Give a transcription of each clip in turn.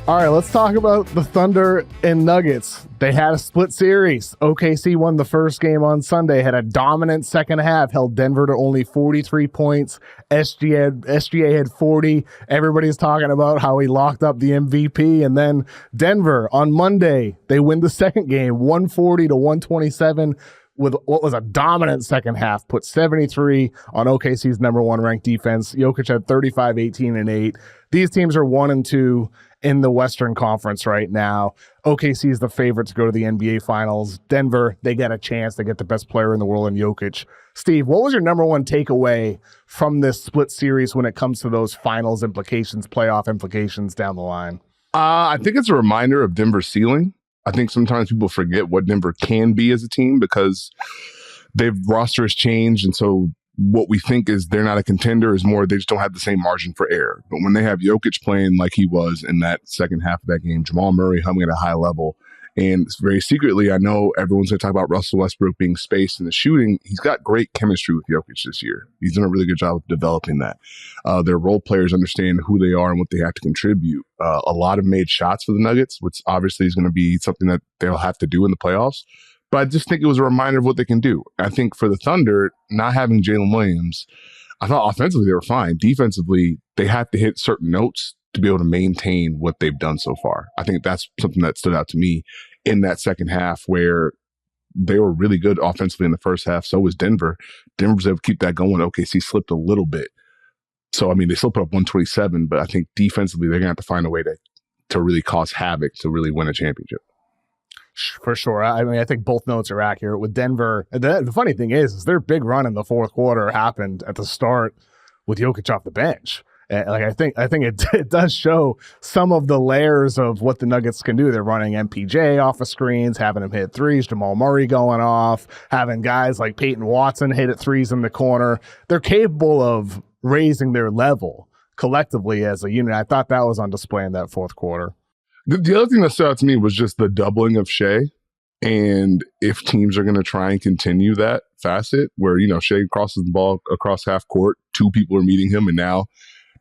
All right, let's talk about the Thunder and Nuggets. They had a split series. OKC won the first game on Sunday, had a dominant second half, held Denver to only 43 points. SGA had 40. Everybody's talking about how he locked up the MVP. And then Denver on Monday, they win the second game, 140 to 127. With what was a dominant second half, put 73 on OKC's number one ranked defense. Jokic had 35, 18, and 8. These teams are 1 and 2 in the Western Conference right now. OKC is the favorite to go to the NBA Finals. Denver, they get a chance. They get the best player in the world in Jokic. Steve, what was your number one takeaway from this split series when it comes to those finals implications, playoff implications down the line? I think it's a reminder of Denver's ceiling. I think sometimes people forget what Denver can be as a team because their roster has changed. And so what we think is they're not a contender is more they just don't have the same margin for error. But when they have Jokic playing like he was in that second half of that game, Jamal Murray humming at a high level, and very secretly, I know everyone's going to talk about Russell Westbrook being spaced in the shooting. He's got great chemistry with Jokic this year. He's done a really good job of developing that. Their role players understand who they are and what they have to contribute. A lot have made shots for the Nuggets, which obviously is going to be something that they'll have to do in the playoffs. But I just think it was a reminder of what they can do. I think for the Thunder, not having Jalen Williams, I thought offensively they were fine. Defensively, they have to hit certain notes to be able to maintain what they've done so far. I think that's something that stood out to me in that second half where they were really good offensively in the first half. So was Denver. Denver was able to keep that going. OKC slipped a little bit. So, I mean, they still put up 127, but I think defensively they're going to have to find a way to really cause havoc to really win a championship. For sure. I mean, I think both notes are accurate with Denver. The funny thing is their big run in the fourth quarter happened at the start with Jokic off the bench. Like I think it does show some of the layers of what the Nuggets can do. They're running MPJ off of screens, having him hit threes, Jamal Murray going off, having guys like Peyton Watson hit at threes in the corner. They're capable of raising their level collectively as a unit. I thought that was on display in that fourth quarter. The other thing that stood out to me was just the doubling of Shea. And if teams are going to try and continue that facet where, Shea crosses the ball across half court, two people are meeting him, and now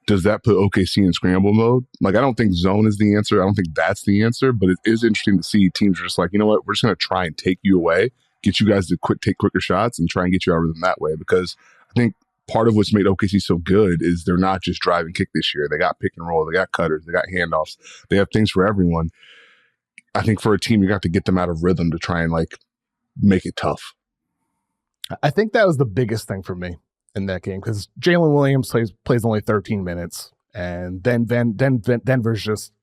does that put OKC in scramble mode? Like, I don't think zone is the answer. I don't think that's the answer, but it is interesting to see teams are just like, you know what, we're just going to try and take you away, get you guys to take quicker shots and try and get you out of rhythm that way. Because I think part of what's made OKC so good is they're not just drive and kick this year. They got pick and roll. They got cutters. They got handoffs. They have things for everyone. I think for a team, you got to get them out of rhythm to try and make it tough. I think that was the biggest thing for me in that game because Jalen Williams plays only 13 minutes, and then Denver's just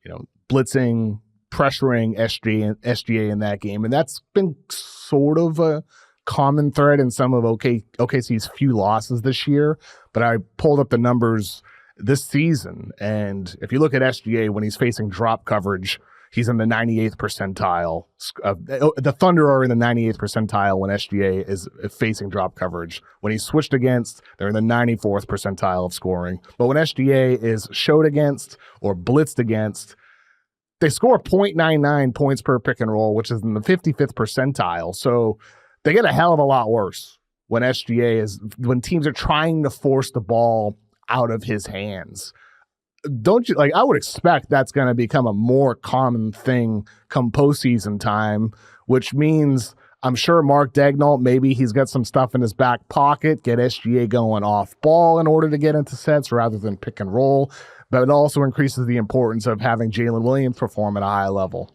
blitzing, pressuring SGA in that game, and that's been sort of a common thread in some of OKC's few losses this year. But I pulled up the numbers this season, and if you look at SGA when he's facing drop coverage, he's in the 98th percentile. The Thunder are in the 98th percentile when SGA is facing drop coverage. When he's switched against, they're in the 94th percentile of scoring. But when SGA is showed against or blitzed against, they score 0.99 points per pick and roll, which is in the 55th percentile. So they get a hell of a lot worse when when teams are trying to force the ball out of his hands. Don't you I would expect that's going to become a more common thing come postseason time, which means I'm sure Mark Daigneault, maybe he's got some stuff in his back pocket, get SGA going off ball in order to get into sets rather than pick and roll. But it also increases the importance of having Jalen Williams perform at a high level.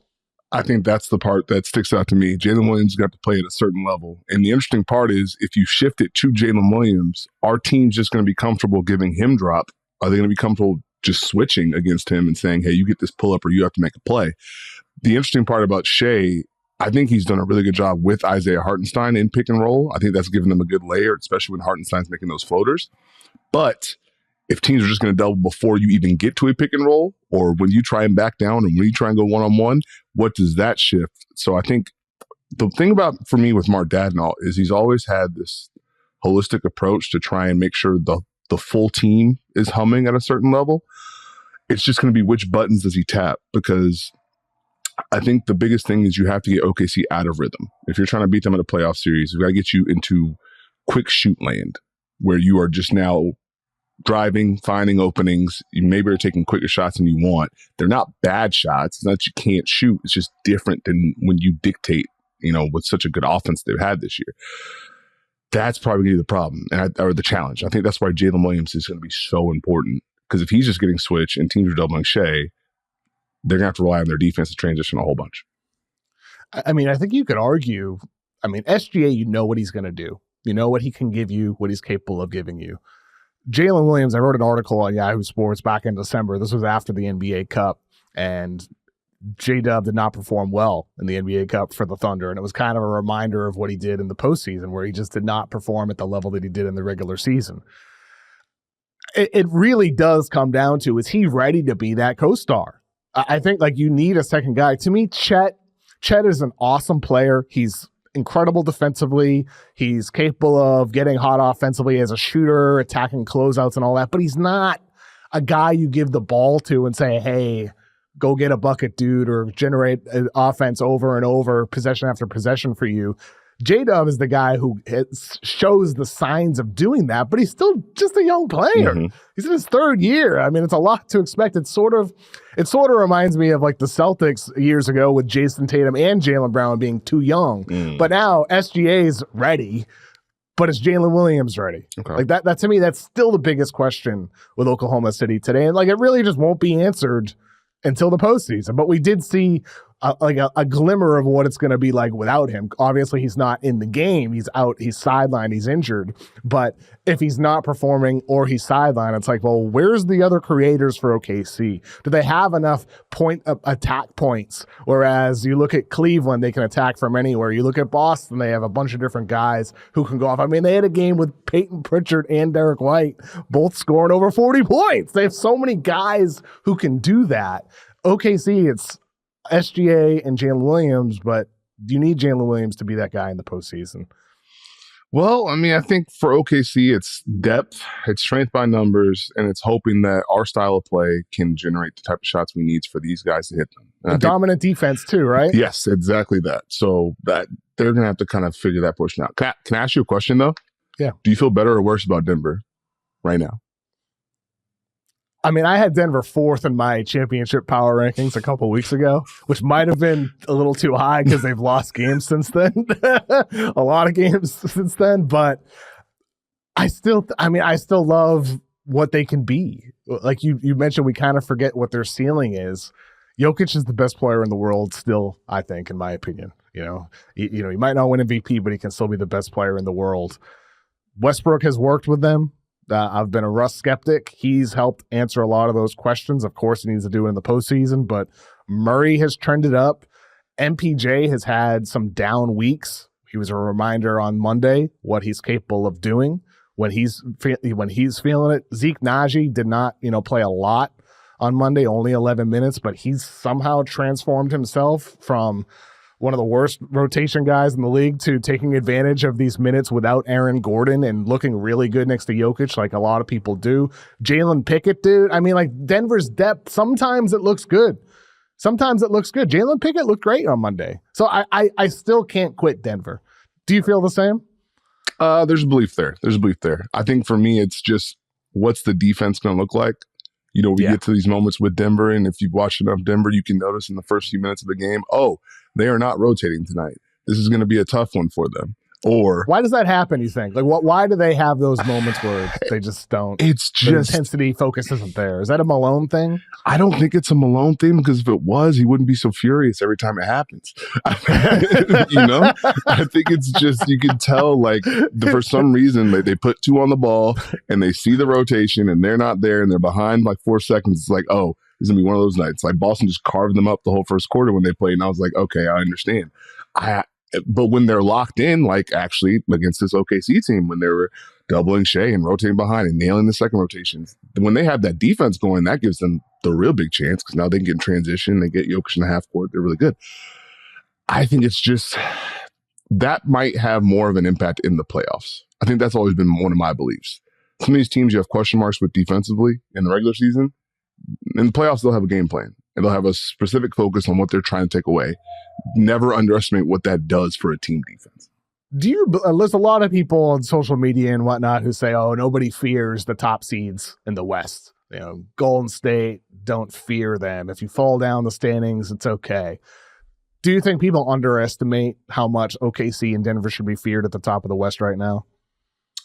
I think that's the part that sticks out to me. Jalen Williams got to play at a certain level. And the interesting part is if you shift it to Jalen Williams, our team's just going to be comfortable giving him drop. Are they going to be comfortable just switching against him and saying, hey, you get this pull-up or you have to make a play? The interesting part about Shea, I think he's done a really good job with Isaiah Hartenstein in pick and roll. I think that's given them a good layer, especially when Hartenstein's making those floaters. But if teams are just going to double before you even get to a pick and roll, or when you try and back down and when you try and go one-on-one, what does that shift? So I think the thing about, for me, with Mark Daigneault is he's always had this holistic approach to try and make sure the full team is humming at a certain level. It's just going to be which buttons does he tap, because I think the biggest thing is you have to get OKC out of rhythm. If you're trying to beat them in a playoff series, we've got to get you into quick shoot land where you are just now driving, finding openings. You maybe are taking quicker shots than you want. They're not bad shots. It's not that you can't shoot. It's just different than when you dictate, with such a good offense they've had this year. That's probably going to be the problem or the challenge. I think that's why Jalen Williams is going to be so important, because if he's just getting switched and teams are doubling Shea, they're going to have to rely on their defense to transition a whole bunch. I mean, I think you could argue, SGA, you know what he's going to do. You know what he can give you, what he's capable of giving you. Jalen Williams, I wrote an article on Yahoo Sports back in December. This was after the NBA Cup, and J-Dub did not perform well in the NBA Cup for the Thunder, and it was kind of a reminder of what he did in the postseason, where he just did not perform at the level that he did in the regular season. It really does come down to, is he ready to be that co-star? I think you need a second guy. To me, Chet is an awesome player. He's incredible defensively. He's capable of getting hot offensively as a shooter, attacking closeouts and all that, but he's not a guy you give the ball to and say, hey, go get a bucket, dude, or generate an offense over and over, possession after possession for you. J-Dub is the guy who shows the signs of doing that, but he's still just a young player. Mm-hmm. He's in his third year. It's a lot to expect. It sort of reminds me of the Celtics years ago with Jason Tatum and Jaylen Brown being too young. But now SGA's ready, but is Jalen Williams ready? Okay. That to me, that's still the biggest question with Oklahoma City today. And it really just won't be answered until the postseason. But we did see a glimmer of what it's going to be like without him. Obviously, he's not in the game. He's out. He's sidelined. He's injured. But if he's not performing or he's sidelined, it's well, where's the other creators for OKC? Do they have enough attack points? Whereas you look at Cleveland, they can attack from anywhere. You look at Boston, they have a bunch of different guys who can go off. They had a game with Peyton Pritchard and Derek White both scoring over 40 points. They have so many guys who can do that. OKC, it's SGA and Jalen Williams, but you need Jalen Williams to be that guy in the postseason. Well, I think for OKC, it's depth, it's strength by numbers, and it's hoping that our style of play can generate the type of shots we need for these guys to hit them. And dominant defense too, right? Yes, exactly that. So that they're going to have to kind of figure that portion out. Can I ask you a question, though? Yeah. Do you feel better or worse about Denver right now? I had Denver 4th in my championship power rankings a couple weeks ago, which might have been a little too high because they've lost games since then, a lot of games since then. But I still love what they can be. Like you mentioned, we kind of forget what their ceiling is. Jokic is the best player in the world still, I think, in my opinion. He might not win MVP, but he can still be the best player in the world. Westbrook has worked with them. I've been a Russ skeptic. He's helped answer a lot of those questions. Of course, he needs to do it in the postseason, but Murray has trended up. MPJ has had some down weeks. He was a reminder on Monday what he's capable of doing when he's feeling it. Zeke Naji did not, play a lot on Monday, only 11 minutes, but he's somehow transformed himself from one of the worst rotation guys in the league to taking advantage of these minutes without Aaron Gordon and looking really good next to Jokic like a lot of people do. Jalen Pickett, dude. Denver's depth, sometimes it looks good. Jalen Pickett looked great on Monday. So I still can't quit Denver. Do you feel the same? There's a belief there. I think for me, it's just, what's the defense going to look like? Get to these moments with Denver, and if you've watched enough Denver, you can notice in the first few minutes of the game, they are not rotating tonight. This is going to be a tough one for them. Or why does that happen, you think? Why do they have those moments where they just don't? It's just the intensity focus isn't there. Is that a Malone thing? I don't think it's a Malone thing, because if it was, he wouldn't be so furious every time it happens. I think it's just, you can tell for some reason they put 2 on the ball and they see the rotation and they're not there and they're behind 4 seconds. It's this is gonna be one of those nights. Boston just carved them up the whole first quarter when they played, and I was okay, I understand. But when they're locked in, actually against this OKC team, when they were doubling Shea and rotating behind and nailing the second rotations, when they have that defense going, that gives them the real big chance, because now they can get in transition, they get Jokic in the half court, they're really good. I think it's just, that might have more of an impact in the playoffs. I think that's always been one of my beliefs. Some of these teams you have question marks with defensively in the regular season. In the playoffs, they'll have a game plan, and they'll have a specific focus on what they're trying to take away. Never underestimate what that does for a team defense. There's a lot of people on social media and whatnot who say, oh, nobody fears the top seeds in the West. Golden State, don't fear them. If you fall down the standings, it's okay. Do you think people underestimate how much OKC and Denver should be feared at the top of the West right now?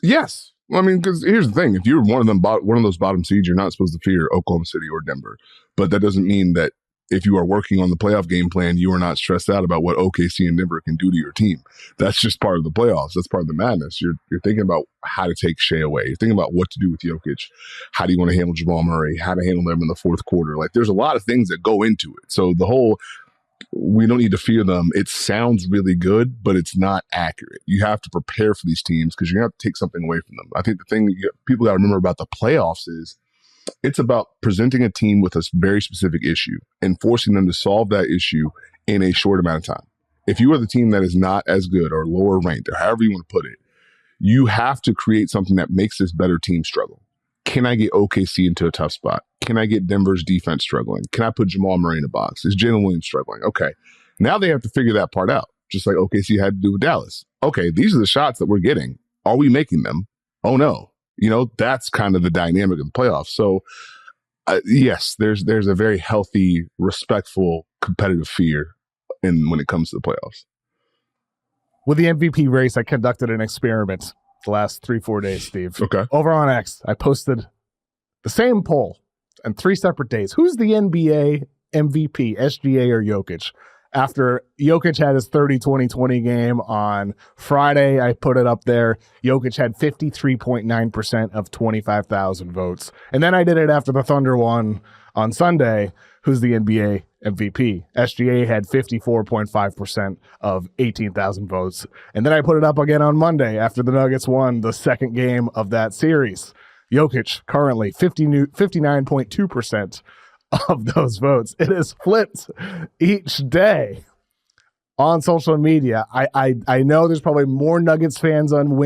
Yes. I mean, because here's the thing. If you're one of those bottom seeds, you're not supposed to fear Oklahoma City or Denver. But that doesn't mean that if you are working on the playoff game plan, you are not stressed out about what OKC and Denver can do to your team. That's just part of the playoffs. That's part of the madness. You're thinking about how to take Shea away. You're thinking about what to do with Jokic. How do you want to handle Jamal Murray? How to handle them in the fourth quarter? Like, there's a lot of things that go into it. So the whole, we don't need to fear them, it sounds really good, but it's not accurate. You have to prepare for these teams because you're going to have to take something away from them. I think the thing that people got to remember about the playoffs is it's about presenting a team with a very specific issue and forcing them to solve that issue in a short amount of time. If you are the team that is not as good or lower ranked or however you want to put it, you have to create something that makes this better team struggle. Can I get OKC into a tough spot? Can I get Denver's defense struggling? Can I put Jamal Murray in a box? Is Jalen Williams struggling? Okay. Now they have to figure that part out, just like OKC had to do with Dallas. Okay, these are the shots that we're getting. Are we making them? Oh, no. That's kind of the dynamic of the playoffs. So, yes, there's a very healthy, respectful, competitive fear when it comes to the playoffs. With the MVP race, I conducted an experiment the last 3-4 days, Steve. Okay. Over on X, I posted the same poll on 3 separate days. Who's the NBA MVP, SGA or Jokic? After Jokic had his 30-20-20 game on Friday, I put it up there. Jokic had 53.9% of 25,000 votes. And then I did it after the Thunder won on Sunday. Who's the NBA MVP? SGA had 54.5% of 18,000 votes. And then I put it up again on Monday after the Nuggets won the second game of that series. Jokic currently 59.2% of those votes. It is flipped each day on social media. I know there's probably more Nuggets fans on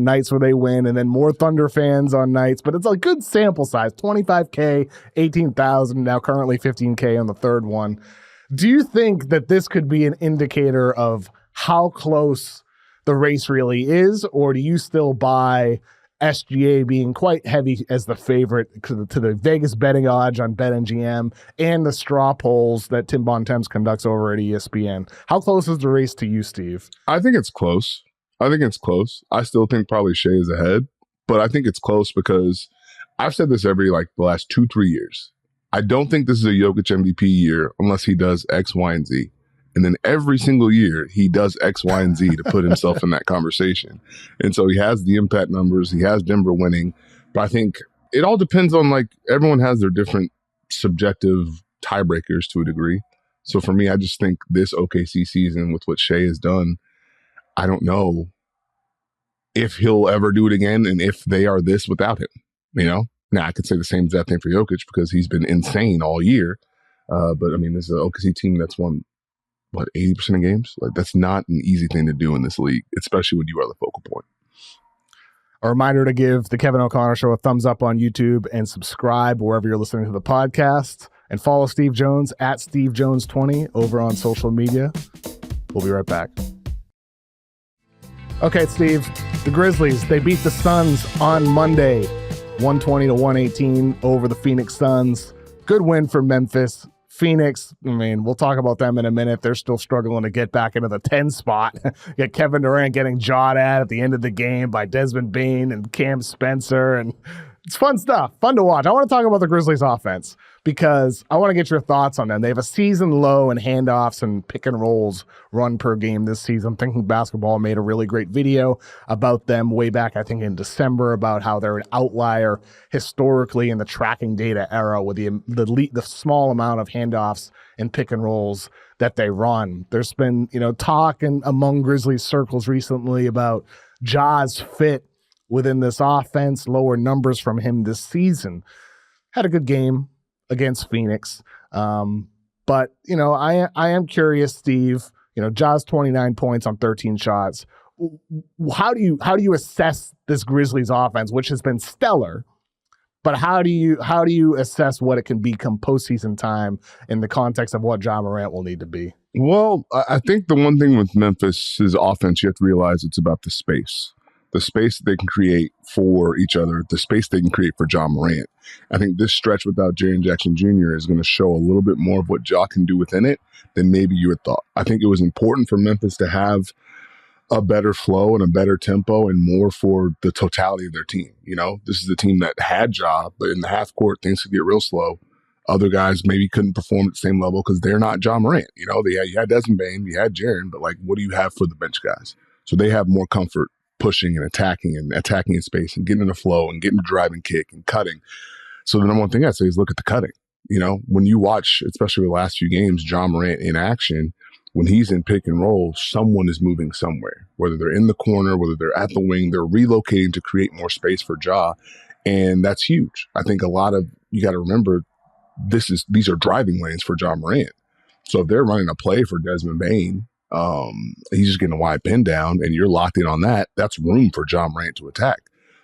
nights where they win, and then more Thunder fans on nights, but it's a good sample size. 25K, 18,000, now currently 15K on the third one. Do you think that this could be an indicator of how close the race really is, or do you still buy SGA being quite heavy as the favorite to the Vegas betting odds on BetMGM and the straw polls that Tim Bontemps conducts over at ESPN? How close is the race to you, Steve? I think it's close. I still think probably Shea is ahead, but I think it's close because I've said this every the last 2-3 years. I don't think this is a Jokic MVP year unless he does X, Y, and Z. And then every single year, he does X, Y, and Z to put himself in that conversation. And so he has the impact numbers. He has Denver winning. But I think it all depends on, everyone has their different subjective tiebreakers to a degree. So for me, I just think this OKC season with what Shea has done, I don't know if he'll ever do it again and if they are this without him, Now, I could say the same exact thing for Jokic because he's been insane all year. But, this is an OKC team that's won 80% of games? That's not an easy thing to do in this league, especially when you are the focal point. A reminder to give the Kevin O'Connor Show a thumbs up on YouTube and subscribe wherever you're listening to the podcast. And follow Steve Jones at SteveJones20 over on social media. We'll be right back. Okay, Steve, the Grizzlies, they beat the Suns on Monday, 120-118 over the Phoenix Suns. Good win for Memphis. Phoenix, we'll talk about them in a minute. They're still struggling to get back into the 10 spot. Get Kevin Durant getting jawed at the end of the game by Desmond Bane and Cam Spencer. And it's fun stuff, fun to watch. I want to talk about the Grizzlies offense because I want to get your thoughts on them. They have a season low in handoffs and pick and rolls run per game this season. Thinking Basketball made a really great video about them way back, I think in December, about how they're an outlier historically in the tracking data era with the small amount of handoffs and pick and rolls that they run. There's been, talk among Grizzlies circles recently about Ja's fit within this offense, lower numbers from him this season. Had a good game against Phoenix. But, I am curious, Steve, Ja's 29 points on 13 shots. How do you assess this Grizzlies offense, which has been stellar, But how do you assess what it can become postseason time in the context of what Ja Morant will need to be? Well, I think the one thing with Memphis' offense, you have to realize it's about the space that they can create for each other, the space they can create for Ja Morant. I think this stretch without Jaren Jackson Jr. is going to show a little bit more of what Ja can do within it than maybe you had thought. I think it was important for Memphis to have a better flow and a better tempo and more for the totality of their team. You know, this is a team that had Ja, but in the half court, things could get real slow. Other guys maybe couldn't perform at the same level because they're not Ja Morant. You know, you had Desmond Bane, you had Jaren, but like, what do you have for the bench guys? So they have more comfort pushing and attacking in space and getting in the flow and getting a driving kick and cutting. So the number one thing I'd say is look at the cutting. You know, when you watch, especially the last few games, Ja Morant in action, when he's in pick and roll, someone is moving somewhere, whether they're in the corner, whether they're at the wing, they're relocating to create more space for Ja. And that's huge. I think you got to remember, these are driving lanes for Ja Morant. So if they're running a play for Desmond Bane, he's just getting a wide pin down and you're locked in on that. That's room for Ja Morant to attack.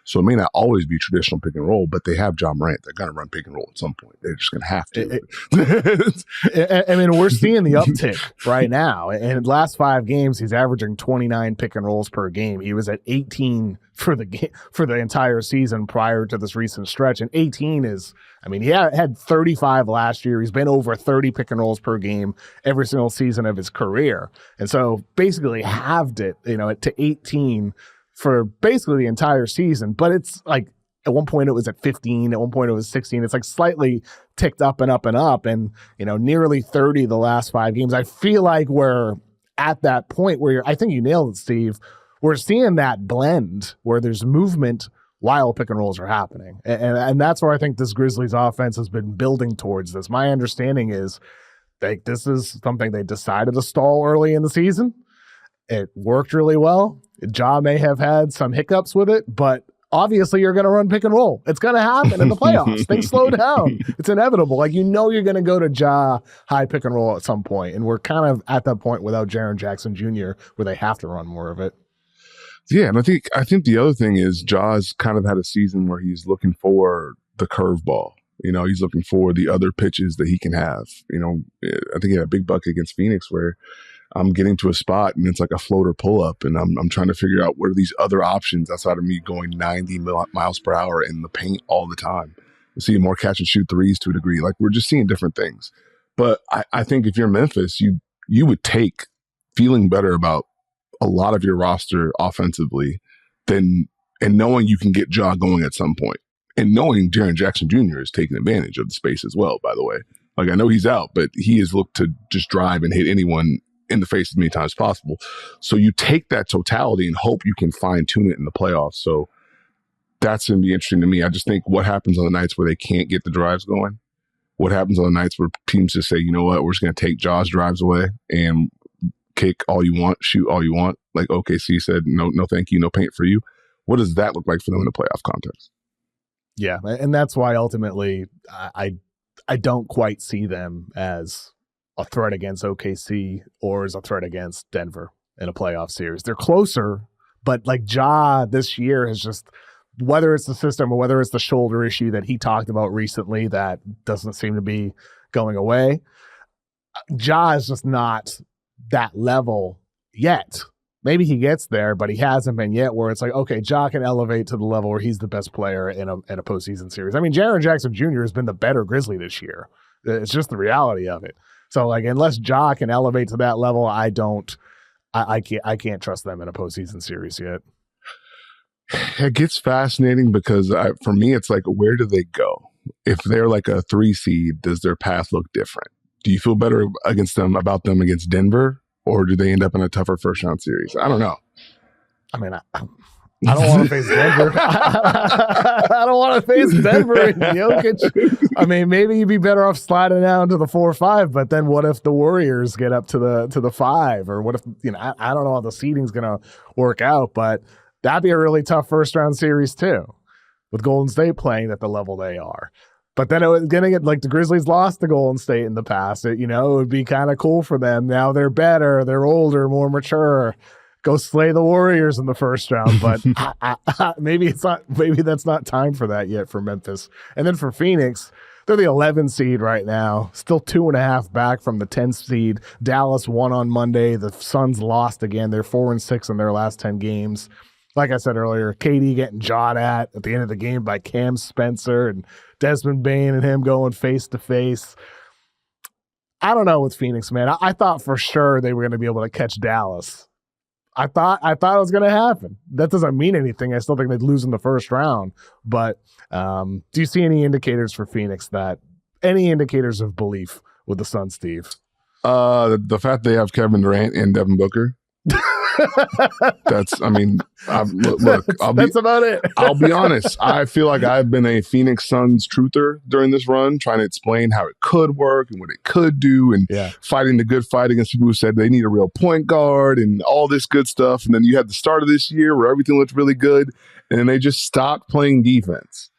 So it may not always be traditional pick and roll, but they have Ja Morant. They're going to run pick and roll at some point. They're just going to have to. I mean, we're seeing the uptick right now. In the last 5 games, he's averaging 29 pick and rolls per game. He was at 18 for the entire season prior to this recent stretch. And 18 is, I mean, he had 35 last year. He's been over 30 pick and rolls per game every single season of his career. And so basically halved it, to 18 for basically the entire season. But it's like at one point it was at 15, at one point it was 16. It's like slightly ticked up and up and up, and nearly 30 the last 5 games. I feel like we're at that point where I think you nailed it, Steve. We're seeing that blend where there's movement while pick and rolls are happening. And that's where I think this Grizzlies offense has been building towards this. My understanding is this is something they decided to stall early in the season. It worked really well. Ja may have had some hiccups with it, but obviously you're going to run pick and roll. It's going to happen in the playoffs. Things slow down. It's inevitable. Like, you're going to go to Ja high pick and roll at some point, and we're kind of at that point without Jaren Jackson Jr. where they have to run more of it. Yeah, and I think the other thing is Ja's kind of had a season where he's looking for the curveball. He's looking for the other pitches that he can have. I think he had a big bucket against Phoenix where I'm getting to a spot and it's like a floater pull up, and I'm trying to figure out what are these other options outside of me going 90 miles per hour in the paint all the time. You see more catch and shoot threes to a degree. Like, we're just seeing different things. But I think if you're Memphis, you would take feeling better about a lot of your roster offensively and knowing you can get Ja going at some point, and knowing Jaren Jackson Jr. is taking advantage of the space as well, by the way. Like, I know he's out, but he has looked to just drive and hit anyone in the face as many times as possible. So you take that totality and hope you can fine tune it in the playoffs. So that's going to be interesting to me. I just think what happens on the nights where they can't get the drives going, what happens on the nights where teams just say, you know what, we're just going to take Ja's drives away and kick all you want, shoot all you want. Like OKC said, no, thank you, no paint for you. What does that look like for them in a playoff context? Yeah, and that's why ultimately I don't quite see them as a threat against OKC or as a threat against Denver in a playoff series. They're closer, but like Ja this year has just, whether it's the system or whether it's the shoulder issue that he talked about recently that doesn't seem to be going away, Ja is just not that level yet. Maybe he gets there, but he hasn't been yet, where it's like, okay, Ja can elevate to the level where he's the best player in a postseason series. I mean, Jaren Jackson Jr. has been the better Grizzly this year. It's just the reality of it. So, like, unless Ja can elevate to that level, I can't trust them in a postseason series yet. It gets fascinating because for me, it's like, where do they go? If they're like a 3 seed, does their path look different? Do you feel better about them against Denver, or do they end up in a tougher first round series? I don't know. I mean, I don't want to face Denver. I don't want to face Denver and Jokic. I mean, maybe you'd be better off sliding down to the 4 or 5, but then what if the Warriors get up to the 5? Or what if, I don't know how the seeding's going to work out, but that'd be a really tough first round series too, with Golden State playing at the level they are. But then it was going to get, like, the Grizzlies lost to Golden State in the past. It would be kind of cool for them. Now they're better, they're older, more mature. go slay the Warriors in the first round. But maybe it's not. Maybe that's not time for that yet for Memphis. And then for Phoenix, they're the 11 seed right now, still 2.5 back from the 10 seed. Dallas won on Monday. The Suns lost again. They're 4-6 in their last 10 games. Like I said earlier, KD getting jawed at the end of the game by Cam Spencer and Desmond Bane and him going face to face. I don't know with Phoenix, man. I thought for sure they were going to be able to catch Dallas. I thought it was going to happen. That doesn't mean anything. I still think they'd lose in the first round. But do you see any indicators for Phoenix any indicators of belief with the Suns, Steve? The fact they have Kevin Durant and Devin Booker. That's about it. I'll be honest. I feel like I've been a Phoenix Suns truther during this run, trying to explain how it could work and what it could do, and fighting the good fight against people who said they need a real point guard and all this good stuff. And then you had the start of this year where everything looked really good, and then they just stopped playing defense.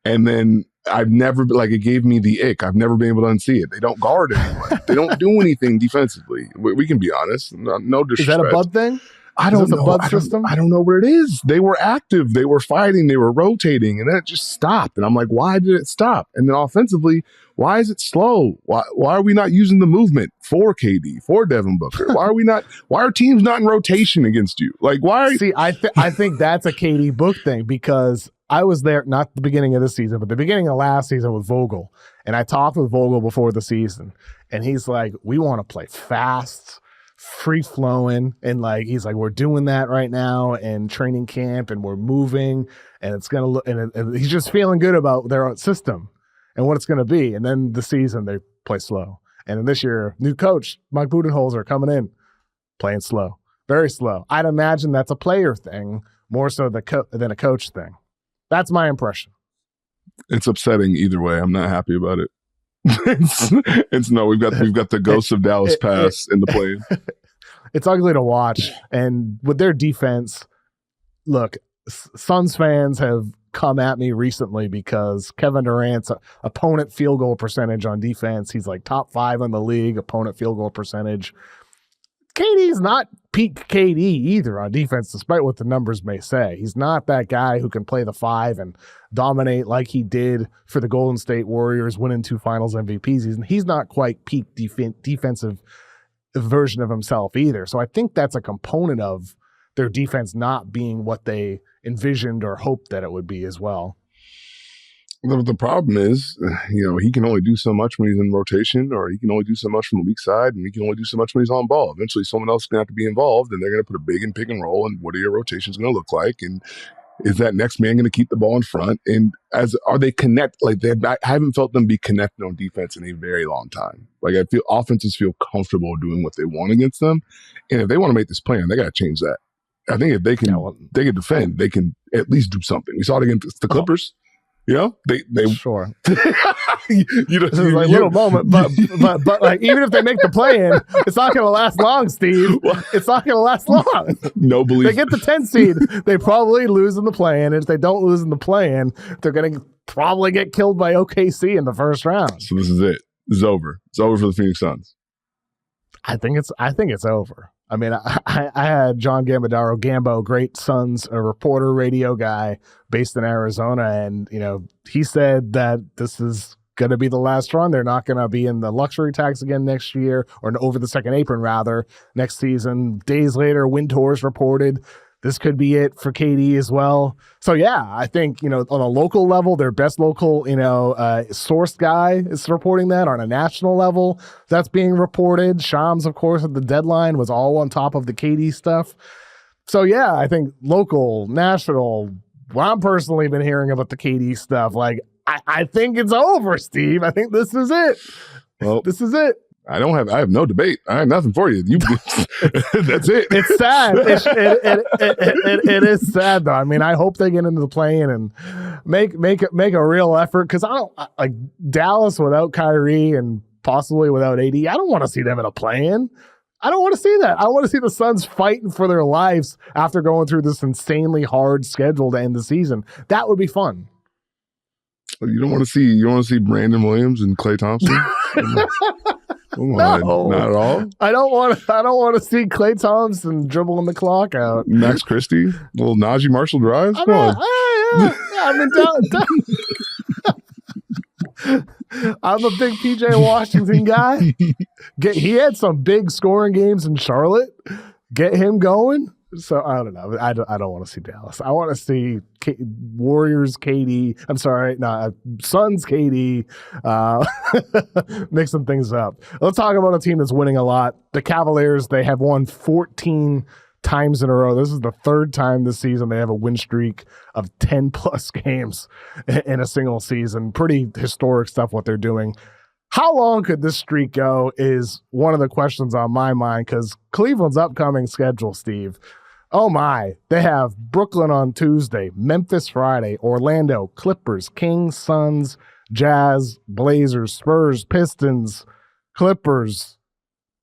And then it gave me the ick. I've never been able to unsee it. They don't guard anyone. They don't do anything defensively. We can be honest. No disrespect. Is that a Bud thing? I don't know. Bud system? I don't know what it is. They were active. They were fighting. They were rotating. And then it just stopped. And I'm like, why did it stop? And then offensively, why is it slow? Why are we not using the movement for KD, for Devin Booker? Why are teams not in rotation against you? Like, why? See, I think that's a KD Book thing, because I was there, not the beginning of the season, but the beginning of last season with Vogel. And I talked with Vogel before the season. And he's like, we want to play fast, free-flowing. And he's like, we're doing that right now in training camp, and we're moving. And it's going to look, and he's just feeling good about their own system and what it's going to be. And then the season, they play slow. And then this year, new coach, Mike Budenholzer, coming in, playing slow, very slow. I'd imagine that's a player thing more so than a coach thing. That's my impression. It's upsetting either way. I'm not happy about it. We've got the ghosts of Dallas pass in the play. It's ugly to watch. And with their defense, look, Suns fans have come at me recently because Kevin Durant's opponent field goal percentage on defense, he's like top 5 in the league, opponent field goal percentage. KD's not peak KD either on defense, despite what the numbers may say. He's not that guy who can play the 5 and dominate like he did for the Golden State Warriors, winning 2 finals MVPs. He's not quite peak defensive version of himself either. So I think that's a component of their defense not being what they envisioned or hoped that it would be as well. The problem is, he can only do so much when he's in rotation, or he can only do so much from the weak side, and he can only do so much when he's on ball. Eventually, someone else is going to have to be involved, and they're going to put a big and pick and roll, and what are your rotations going to look like? And is that next man going to keep the ball in front? And are they I haven't felt them be connected on defense in a very long time. I feel offenses feel comfortable doing what they want against them, and if they want to make this plan, they got to change that. I think if they can defend, they can at least do something. We saw it against the Clippers. They sure. This is a little moment, but even if they make the play-in, it's not going to last long, Steve. It's not going to last long. No belief. They get the 10 seed, they probably lose in the play-in. And if they don't lose in the play-in, they're going to probably get killed by OKC in the first round. So this is it. This is over. It's over for the Phoenix Suns. I think it's over. I mean, I had John Gambadaro, Gambo, great Suns, a reporter, radio guy based in Arizona, and he said that this is going to be the last run. They're not going to be in the luxury tax again next year, or over the second apron rather next soon. Days later, Windhorst reported this could be it for KD as well. So yeah, I think, on a local level, their best local, source guy is reporting that. On a national level, that's being reported. Shams, of course, at the deadline was all on top of the KD stuff. So yeah, I think local, national, what I'm personally been hearing about the KD stuff, I think it's over, Steve. I think this is it. Well, this is it. I have no debate. I have nothing for you. That's it. It's sad. It is sad though. I mean, I hope they get into the play-in and make a real effort, because I don't like Dallas without Kyrie and possibly without AD. I don't want to see them in a play-in. I don't want to see that. I want to see the Suns fighting for their lives after going through this insanely hard schedule to end the season. That would be fun. You want to see Brandon Williams and Klay Thompson? Come on, No. not at all. I don't want to see Klay Thompson dribbling the clock out. Max Christie, little Najee Marshall drives. Come on. I'm a big PJ Washington guy. He had some big scoring games in Charlotte. Get him going. So I don't know. I don't want to see Dallas. I want to see Warriors KD. I'm sorry, Suns KD. Mix some things up. Let's talk about a team that's winning a lot. The Cavaliers. They have won 14 times in a row. This is the third time this season they have a win streak of 10 plus games in a single season. Pretty historic stuff what they're doing. How long could this streak go is one of the questions on my mind, because Cleveland's upcoming schedule, Steve. Oh my, they have Brooklyn on Tuesday, Memphis Friday, Orlando, Clippers, Kings, Suns, Jazz, Blazers, Spurs, Pistons, Clippers.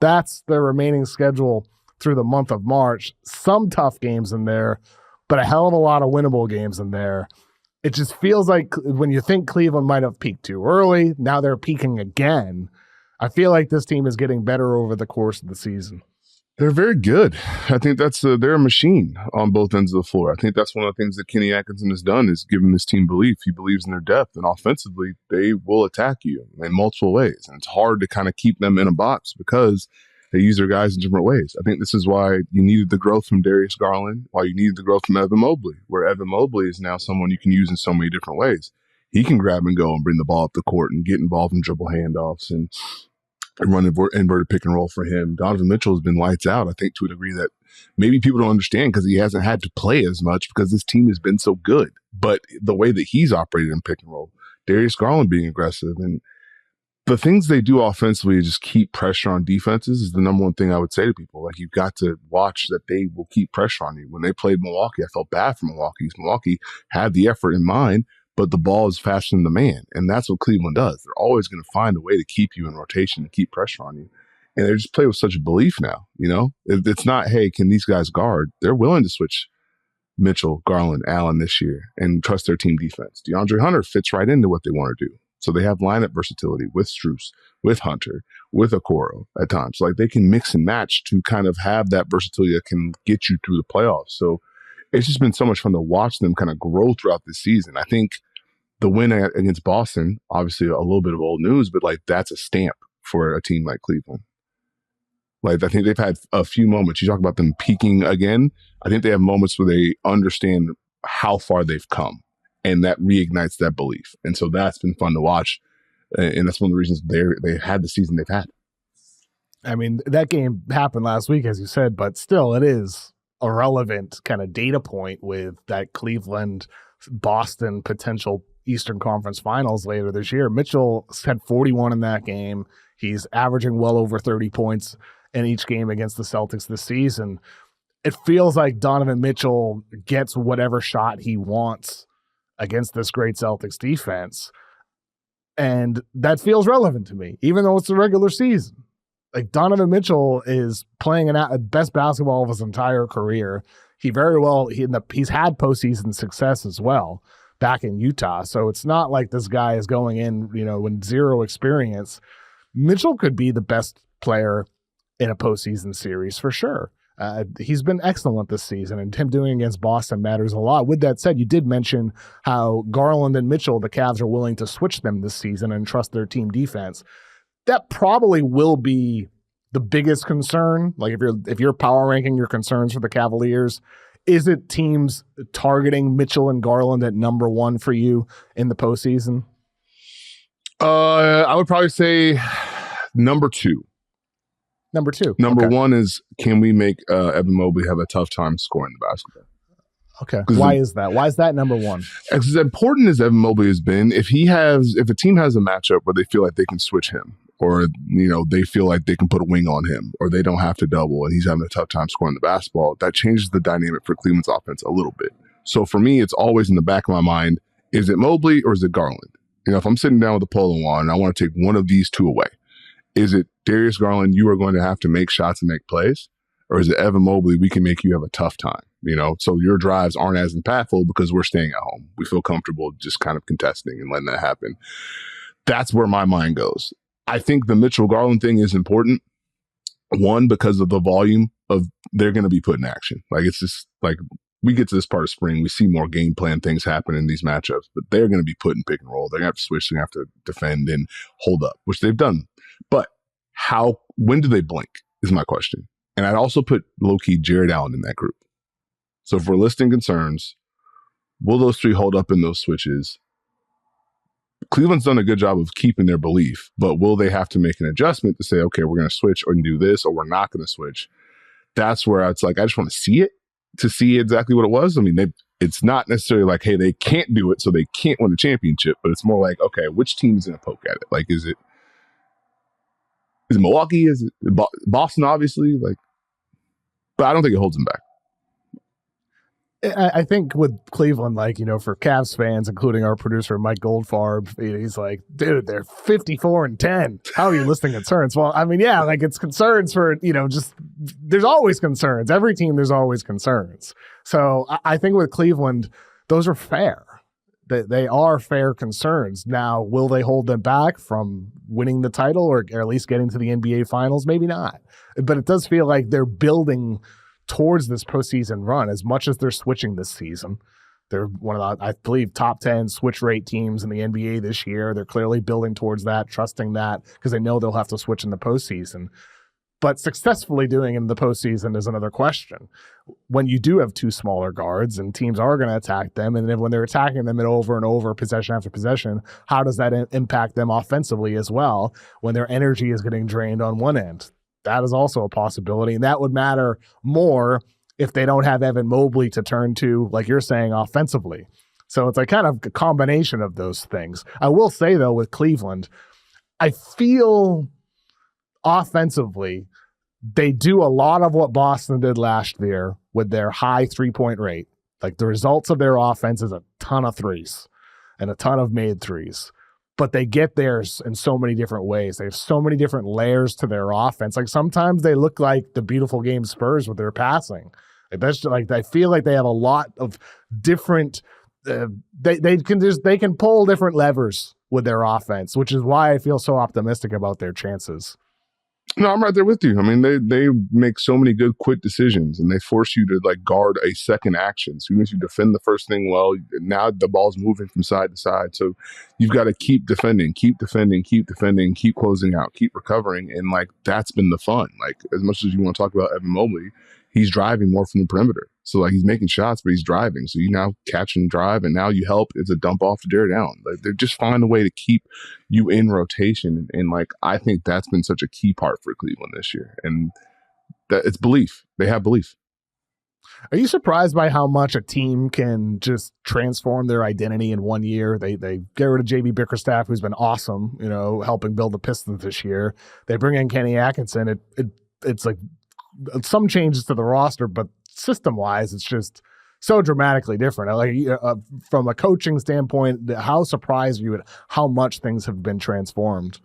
That's their remaining schedule through the month of March. Some tough games in there, but a hell of a lot of winnable games in there. It just feels like when you think Cleveland might have peaked too early, now they're peaking again. I feel like this team is getting better over the course of the season. They're very good. I think they're a machine on both ends of the floor. I think that's one of the things that Kenny Atkinson has done is given this team belief. He believes in their depth, and offensively, they will attack you in multiple ways. And it's hard to kind of keep them in a box because they use their guys in different ways. I think this is why you needed the growth from Darius Garland, why you needed the growth from Evan Mobley, where Evan Mobley is now someone you can use in so many different ways. He can grab and go and bring the ball up the court and get involved in dribble handoffs and run inverted pick and roll for him. Donovan Mitchell has been lights out, I think, to a degree that maybe people don't understand because he hasn't had to play as much because this team has been so good. But the way that he's operated in pick and roll, Darius Garland being aggressive, and the things they do offensively is just keep pressure on defenses is the number one thing I would say to people. Like, you've got to watch that they will keep pressure on you. When they played Milwaukee, I felt bad for Milwaukee. Milwaukee had the effort in mind, but the ball is faster than the man. And that's what Cleveland does. They're always going to find a way to keep you in rotation and keep pressure on you. And they just play with such a belief now, you know? It's not, hey, can these guys guard? They're willing to switch Mitchell, Garland, Allen this year and trust their team defense. DeAndre Hunter fits right into what they want to do. So they have lineup versatility with Strus, with Hunter, with Okoro at times. Like, they can mix and match to kind of have that versatility that can get you through the playoffs. So it's just been so much fun to watch them kind of grow throughout this season. I think the win against Boston, obviously a little bit of old news, but like that's a stamp for a team like Cleveland. Like, I think they've had a few moments. You talk about them peaking again. I think they have moments where they understand how far they've come. And that reignites that belief. And so that's been fun to watch. And that's one of the reasons they had the season they've had. I mean, that game happened last week, as you said, but still it is a relevant kind of data point with that Cleveland-Boston potential Eastern Conference Finals later this year. Mitchell had 41 in that game. He's averaging well over 30 points in each game against the Celtics this season. It feels like Donovan Mitchell gets whatever shot he wants against this great Celtics defense. And that feels relevant to me, even though it's the regular season. Like, Donovan Mitchell is playing best basketball of his entire career. He's had postseason success as well back in Utah. So it's not like this guy is going in, with zero experience. Mitchell could be the best player in a postseason series for sure. He's been excellent this season, and him doing against Boston matters a lot. With that said, you did mention how Garland and Mitchell, the Cavs, are willing to switch them this season and trust their team defense. That probably will be the biggest concern. Like, if you're power ranking your concerns for the Cavaliers, is it teams targeting Mitchell and Garland at number one for you in the postseason? I would probably say number two. Number two. Number one is, can we make Evan Mobley have a tough time scoring the basketball? Okay. Why is that? Why is that number one? As important as Evan Mobley has been, if a team has a matchup where they feel like they can switch him, or they feel like they can put a wing on him, or they don't have to double and he's having a tough time scoring the basketball, that changes the dynamic for Cleveland's offense a little bit. So for me, it's always in the back of my mind, is it Mobley or is it Garland? If I'm sitting down with a polo on and I want to take one of these two away, is it Darius Garland, you are going to have to make shots and make plays? Or is it Evan Mobley, we can make you have a tough time? So your drives aren't as impactful because we're staying at home. We feel comfortable just kind of contesting and letting that happen. That's where my mind goes. I think the Mitchell Garland thing is important. One, because of the volume of they're going to be put in action. Like, it's just like we get to this part of spring, we see more game plan things happen in these matchups, but they're going to be put in pick and roll. They're going to have to switch. They're going to have to defend and hold up, which they've done. But when do they blink is my question. And I'd also put low-key Jared Allen in that group. So if we're listing concerns, will those three hold up in those switches? Cleveland's done a good job of keeping their belief, but will they have to make an adjustment to say, okay, we're going to switch or do this, or we're not going to switch? That's where it's like, I just want to see it to see exactly what it was. I mean, it's not necessarily like, hey, they can't do it, so they can't win a championship, but it's more like, okay, which team is going to poke at it? Like, is it Milwaukee? Is it Boston, obviously? Like, but I don't think it holds them back. I think with Cleveland, like, for Cavs fans, including our producer, Mike Goldfarb, he's like, dude, they're 54-10. How are you listing concerns? Well, I mean, yeah, like, it's concerns for, just there's always concerns. Every team, there's always concerns. So I think with Cleveland, those are fair. They are fair concerns. Now, will they hold them back from winning the title or at least getting to the NBA Finals? Maybe not. But it does feel like they're building towards this postseason run as much as they're switching this season. They're one of the, I believe, top 10 switch rate teams in the NBA this year. They're clearly building towards that, trusting that, because they know they'll have to switch in the postseason. But successfully doing it in the postseason is another question. When you do have two smaller guards and teams are going to attack them, and then when they're attacking them over and over, possession after possession, how does that impact them offensively as well when their energy is getting drained on one end? That is also a possibility, and that would matter more if they don't have Evan Mobley to turn to, like you're saying, offensively. So it's like kind of a combination of those things. I will say, though, with Cleveland, I feel offensively they do a lot of what Boston did last year with their high three-point rate. Like, the results of their offense is a ton of threes and a ton of made threes. But they get theirs in so many different ways. They have so many different layers to their offense. Like, sometimes they look like the beautiful game Spurs with their passing. Like, that's just, like, I feel like they have a lot of different. They can pull different levers with their offense, which is why I feel so optimistic about their chances. No, I'm right there with you. I mean, they make so many good quick decisions, and they force you to, like, guard a second action. So even if you defend the first thing well, now the ball's moving from side to side. So you've got to keep defending, keep closing out, keep recovering. And, like, that's been the fun. Like, as much as you want to talk about Evan Mobley, he's driving more from the perimeter. So, like, he's making shots, but he's driving. So you now catch and drive, and now you help. It's a dump off to Jared Allen. Like, they just find a way to keep you in rotation. And, like, I think that's been such a key part for Cleveland this year. And that it's belief. They have belief. Are you surprised by how much a team can just transform their identity in 1 year? They get rid of JB Bickerstaff, who's been awesome, helping build the Pistons this year. They bring in Kenny Atkinson. It's like some changes to the roster, but system-wise, it's just so dramatically different. Like, from a coaching standpoint, how surprised are you at how much things have been transformed?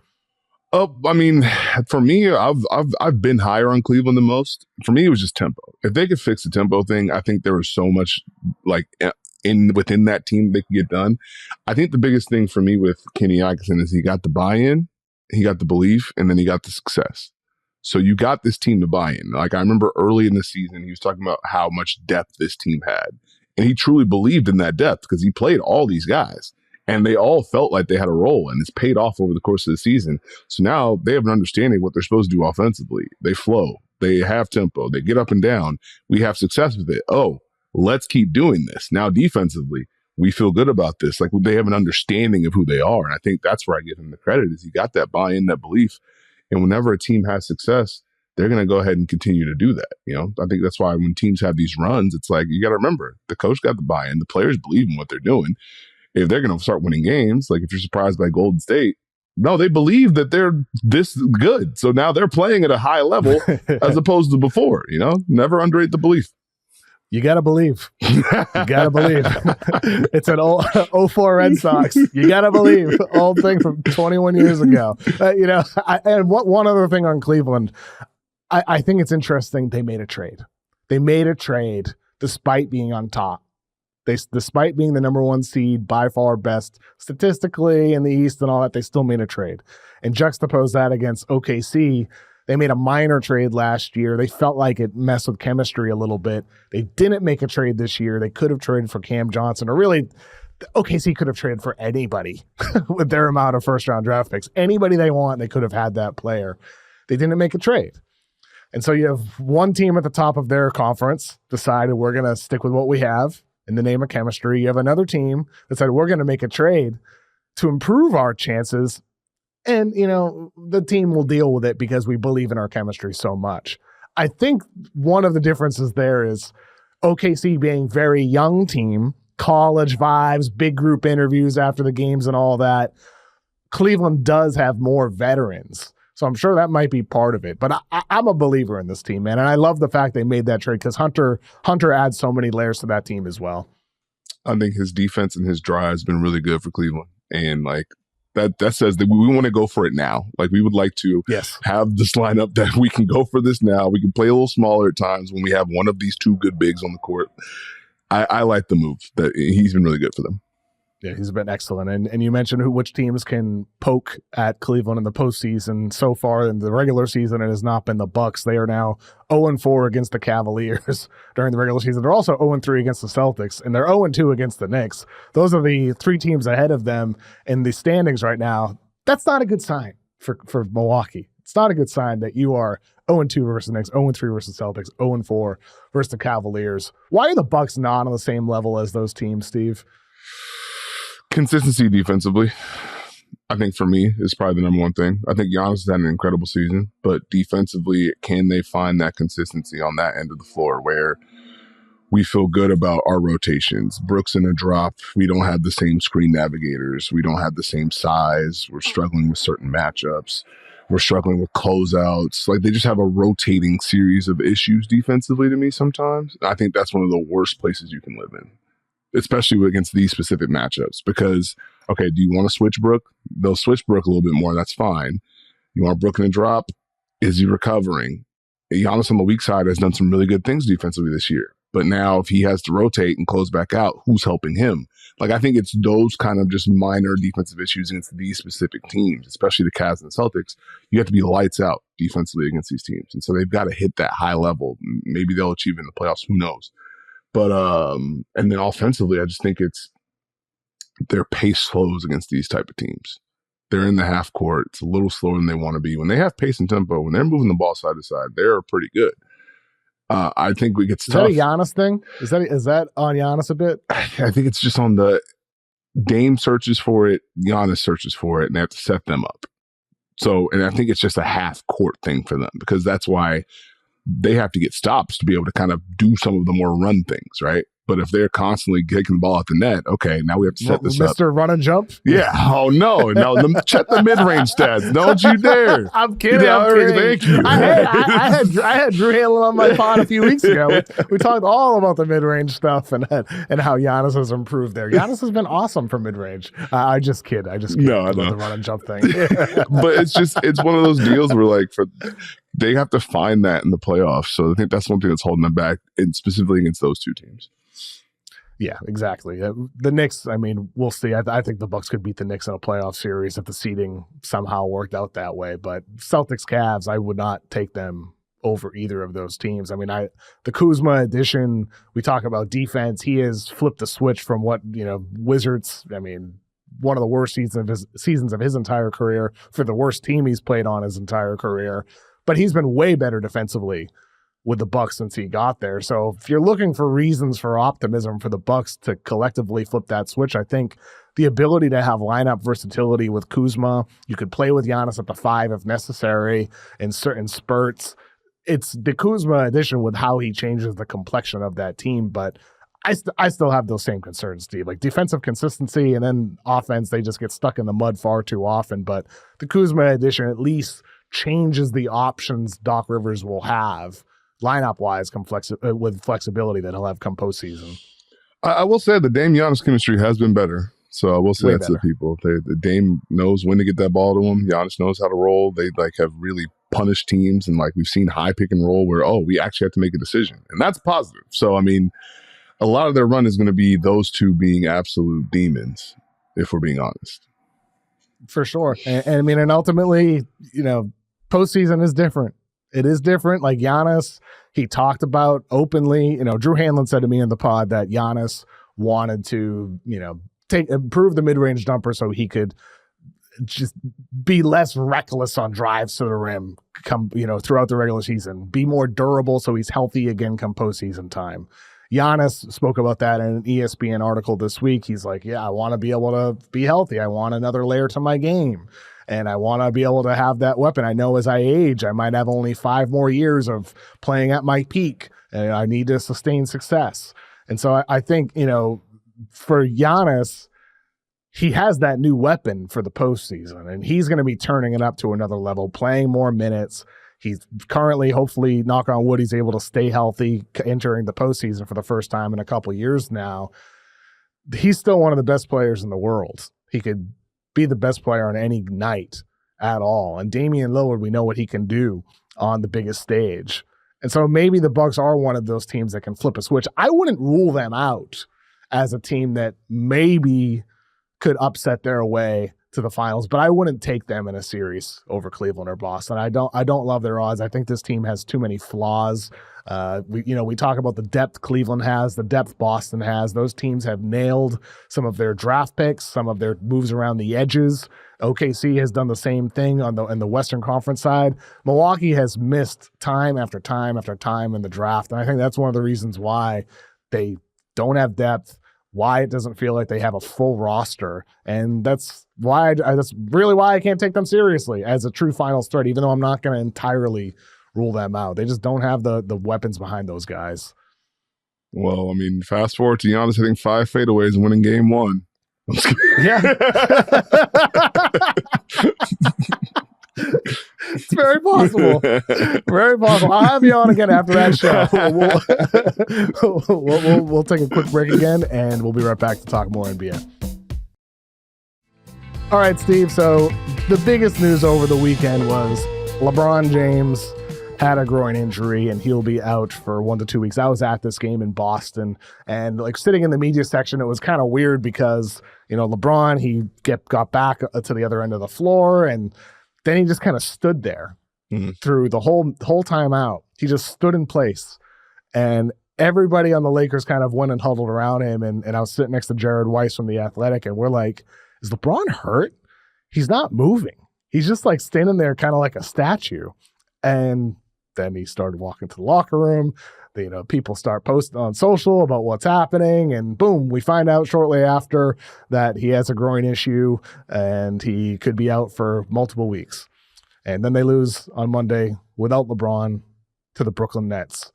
Oh, I mean, for me, I've been higher on Cleveland than most. For me, it was just tempo. If they could fix the tempo thing, I think there was so much, like, within that team they could get done. I think the biggest thing for me with Kenny Atkinson is he got the buy-in, he got the belief, and then he got the success. So you got this team to buy in. Like, I remember early in the season, he was talking about how much depth this team had. And he truly believed in that depth because he played all these guys. And they all felt like they had a role, and it's paid off over the course of the season. So now they have an understanding of what they're supposed to do offensively. They flow. They have tempo. They get up and down. We have success with it. Oh, let's keep doing this. Now defensively, we feel good about this. Like, they have an understanding of who they are. And I think that's where I give him the credit, is he got that buy-in, that belief. And whenever a team has success, they're going to go ahead and continue to do that. I think that's why when teams have these runs, it's like, you got to remember, the coach got the buy-in. The players believe in what they're doing. If they're going to start winning games, like if you're surprised by Golden State, no, they believe that they're this good. So now they're playing at a high level as opposed to before, never underrate the belief. You got to believe. You got to believe. It's an 04 Red Sox. You got to believe. Old thing from 21 years ago. And one other thing on Cleveland, I think it's interesting they made a trade. They made a trade despite being on top. Despite being the number one seed, by far best statistically in the East and all that, they still made a trade. And juxtapose that against OKC, they made a minor trade last year. They felt like it messed with chemistry a little bit. They didn't make a trade this year. They could have traded for Cam Johnson, or really, OKC could have traded for anybody with their amount of first-round draft picks. Anybody they want, they could have had that player. They didn't make a trade. And so you have one team at the top of their conference decided we're going to stick with what we have in the name of chemistry. You have another team that said we're going to make a trade to improve our chances. And, the team will deal with it because we believe in our chemistry so much. I think one of the differences there is OKC being very young team, college vibes, big group interviews after the games and all that. Cleveland does have more veterans. So I'm sure that might be part of it. But I'm a believer in this team, man. And I love the fact they made that trade because Hunter adds so many layers to that team as well. I think his defense and his drive has been really good for Cleveland. And that says that we want to go for it now. We would like to have this lineup that we can go for this now. We can play a little smaller at times when we have one of these two good bigs on the court. I like the move. That he's been really good for them. Yeah, he's been excellent. And you mentioned which teams can poke at Cleveland in the postseason. So far in the regular season, it has not been the Bucks. They are now 0-4 against the Cavaliers during the regular season. They're also 0-3 against the Celtics, and they're 0-2 against the Knicks. Those are the three teams ahead of them in the standings right now. That's not a good sign for Milwaukee. It's not a good sign that you are 0-2 versus the Knicks, 0-3 versus the Celtics, 0-4 versus the Cavaliers. Why are the Bucks not on the same level as those teams, Steve? Consistency defensively, I think for me, is probably the number one thing. I think Giannis has had an incredible season, but defensively, can they find that consistency on that end of the floor where we feel good about our rotations? Brooks in a drop, we don't have the same screen navigators. We don't have the same size. We're struggling with certain matchups. We're struggling with closeouts. They just have a rotating series of issues defensively to me sometimes. I think that's one of the worst places you can live in, especially against these specific matchups, because, okay, do you want to switch Brook? They'll switch Brook a little bit more. That's fine. You want Brook in a drop? Is he recovering? Giannis on the weak side has done some really good things defensively this year. But now if he has to rotate and close back out, who's helping him? I think it's those kind of just minor defensive issues against these specific teams, especially the Cavs and the Celtics. You have to be lights out defensively against these teams. And so they've got to hit that high level. Maybe they'll achieve it in the playoffs. Who knows? But and then offensively, I just think it's their pace slows against these type of teams. They're in the half court. It's a little slower than they want to be. When they have pace and tempo, when they're moving the ball side to side, they're pretty good. I think it gets tough. Is that a Giannis thing? Is that on Giannis a bit? I think it's just on the Dame searches for it, Giannis searches for it, and they have to set them up. So, and I think it's just a half court thing for them because that's why they have to get stops to be able to kind of do some of the more run things, right? But if they're constantly kicking the ball at the net, okay, now we have to set this up. Mr. Run and Jump? Yeah. Oh, no. Now, check the mid-range stats. Don't you dare. I'm kidding. I'm kidding. Thank you. I had Drew Hanlon on my pod a few weeks ago. We talked all about the mid-range stuff and how Giannis has improved there. Giannis has been awesome for mid-range. I just kid. No, I know. The Run and Jump thing. But it's one of those deals where they have to find that in the playoffs. So I think that's one thing that's holding them back, and specifically against those two teams. Yeah, exactly. The Knicks, we'll see. I think the Bucks could beat the Knicks in a playoff series if the seeding somehow worked out that way. But Celtics, Cavs, I would not take them over either of those teams. The Kuzma addition, we talk about defense. He has flipped the switch from what, Wizards, one of the worst seasons of his entire career for the worst team he's played on his entire career. But he's been way better defensively with the Bucks since he got there. So if you're looking for reasons for optimism for the Bucks to collectively flip that switch, I think the ability to have lineup versatility with Kuzma, you could play with Giannis at the 5 if necessary in certain spurts. It's the Kuzma addition with how he changes the complexion of that team, but I still have those same concerns, Steve. Defensive consistency and then offense, they just get stuck in the mud far too often. But the Kuzma addition at least changes the options Doc Rivers will have lineup-wise with flexibility that he'll have come postseason. I will say the Dame Giannis chemistry has been better. So I will say that to the people. The Dame knows when to get that ball to him. Giannis knows how to roll. They have really punished teams, and we've seen high pick and roll where we actually have to make a decision, and that's positive. So a lot of their run is going to be those two being absolute demons, if we're being honest. For sure. And I mean, and ultimately, postseason is different. It is different. Like Giannis, he talked about openly, Drew Hanlon said to me in the pod that Giannis wanted to, improve the mid-range jumper so he could just be less reckless on drives to the rim throughout the regular season, be more durable so he's healthy again come postseason time. Giannis spoke about that in an ESPN article this week. He's like, yeah, I want to be able to be healthy. I want another layer to my game. And I want to be able to have that weapon. I know as I age, I might have only 5 more years of playing at my peak. And I need to sustain success. And so I think, for Giannis, he has that new weapon for the postseason. And he's going to be turning it up to another level, playing more minutes. He's currently, hopefully, knock on wood, he's able to stay healthy entering the postseason for the first time in a couple years now. He's still one of the best players in the world. He could be the best player on any night at all. And Damian Lillard, we know what he can do on the biggest stage. And so maybe the Bucks are one of those teams that can flip a switch. I wouldn't rule them out as a team that maybe could upset their way to the finals, but I wouldn't take them in a series over Cleveland or Boston. I don't love their odds. I think this team has too many flaws. We talk about the depth Cleveland has, the depth Boston has. Those teams have nailed some of their draft picks, some of their moves around the edges. OKC has done the same thing in the Western Conference side. Milwaukee has missed time after time after time in the draft, and I think that's one of the reasons why they don't have depth, why it doesn't feel like they have a full roster. And that's why that's really why I can't take them seriously as a true finals threat, even though I'm not going to entirely rule them out. They just don't have the weapons behind those guys. Well, I mean, fast forward to Giannis hitting 5 fadeaways and winning game 1. Yeah. It's very possible. Very possible. I'll have you on again after that show. We'll take a quick break again, and we'll be right back to talk more NBA. All right, Steve. So the biggest news over the weekend was LeBron James had a groin injury, and he'll be out for 1 to 2 weeks. I was at this game in Boston, and sitting in the media section, it was kind of weird because, LeBron, he got back to the other end of the floor, and then he just kind of stood there through the whole time out. He just stood in place, and everybody on the Lakers kind of went and huddled around him, and I was sitting next to Jared Weiss from The Athletic, and we're like, is LeBron hurt? He's not moving. He's just standing there kind of like a statue. And then he started walking to the locker room. People start posting on social about what's happening, and boom, we find out shortly after that he has a groin issue and he could be out for multiple weeks. And then they lose on Monday without LeBron to the Brooklyn Nets.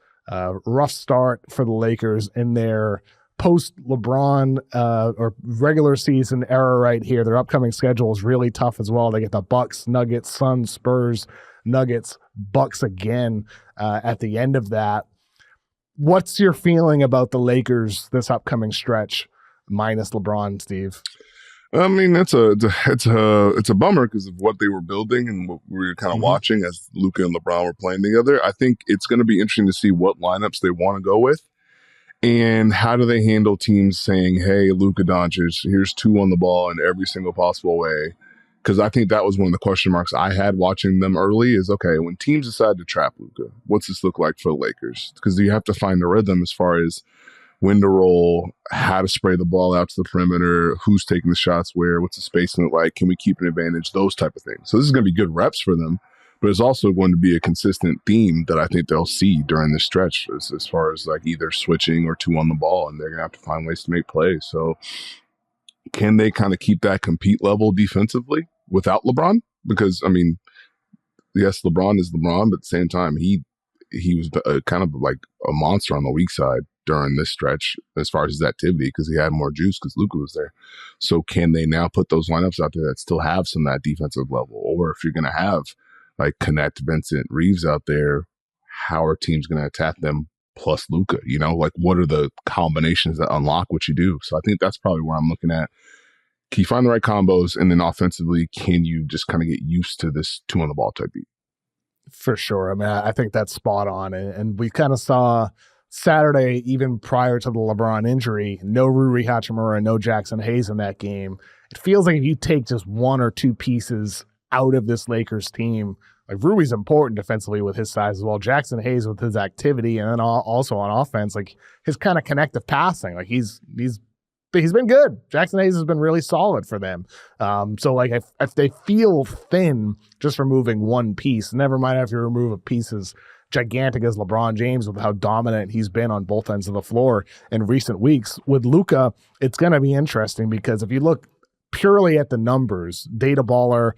Rough start for the Lakers in their post-LeBron or regular season era right here. Their upcoming schedule is really tough as well. They get the Bucks, Nuggets, Suns, Spurs, Nuggets, Bucks again at the end of that. What's your feeling about the Lakers this upcoming stretch minus LeBron, Steve? I mean, it's a bummer because of what they were building and what we were kind of watching as Luka and LeBron were playing together. I think it's going to be interesting to see what lineups they want to go with and how do they handle teams saying, hey, Luka Doncic, here's 2 on the ball in every single possible way. Because I think that was one of the question marks I had watching them early is, okay, when teams decide to trap Luka, what's this look like for the Lakers? Because you have to find the rhythm as far as when to roll, how to spray the ball out to the perimeter, who's taking the shots where, what's the spacing like, can we keep an advantage, those type of things. So this is going to be good reps for them, but it's also going to be a consistent theme that I think they'll see during this stretch as far as either switching or 2 on the ball, and they're going to have to find ways to make plays. So can they kind of keep that compete level defensively without LeBron? Because, I mean, yes, LeBron is LeBron, but at the same time, he was kind of like a monster on the weak side during this stretch as far as his activity because he had more juice because Luka was there. So can they now put those lineups out there that still have some of that defensive level? Or if you're going to have Connect, Vincent, Reeves out there, how are teams going to attack them plus Luka? What are the combinations that unlock what you do? So I think that's probably where I'm looking at. Can you find the right combos? And then offensively, can you just kind of get used to this 2 on the ball type beat? For sure. I mean, I think that's spot on. And we kind of saw Saturday, even prior to the LeBron injury, no Rui Hachimura, no Jackson Hayes in that game. It feels like if you take just one or two pieces out of this Lakers team, like Rui's important defensively with his size as well. Jackson Hayes with his activity, and then also on offense, like his kind of connective passing, like he's been good. Jackson Hayes has been really solid for them. So like if they feel thin just removing one piece, never mind if you remove a piece as gigantic as LeBron James with how dominant he's been on both ends of the floor in recent weeks. With Luka, it's going to be interesting because if you look purely at the numbers, Data Baller,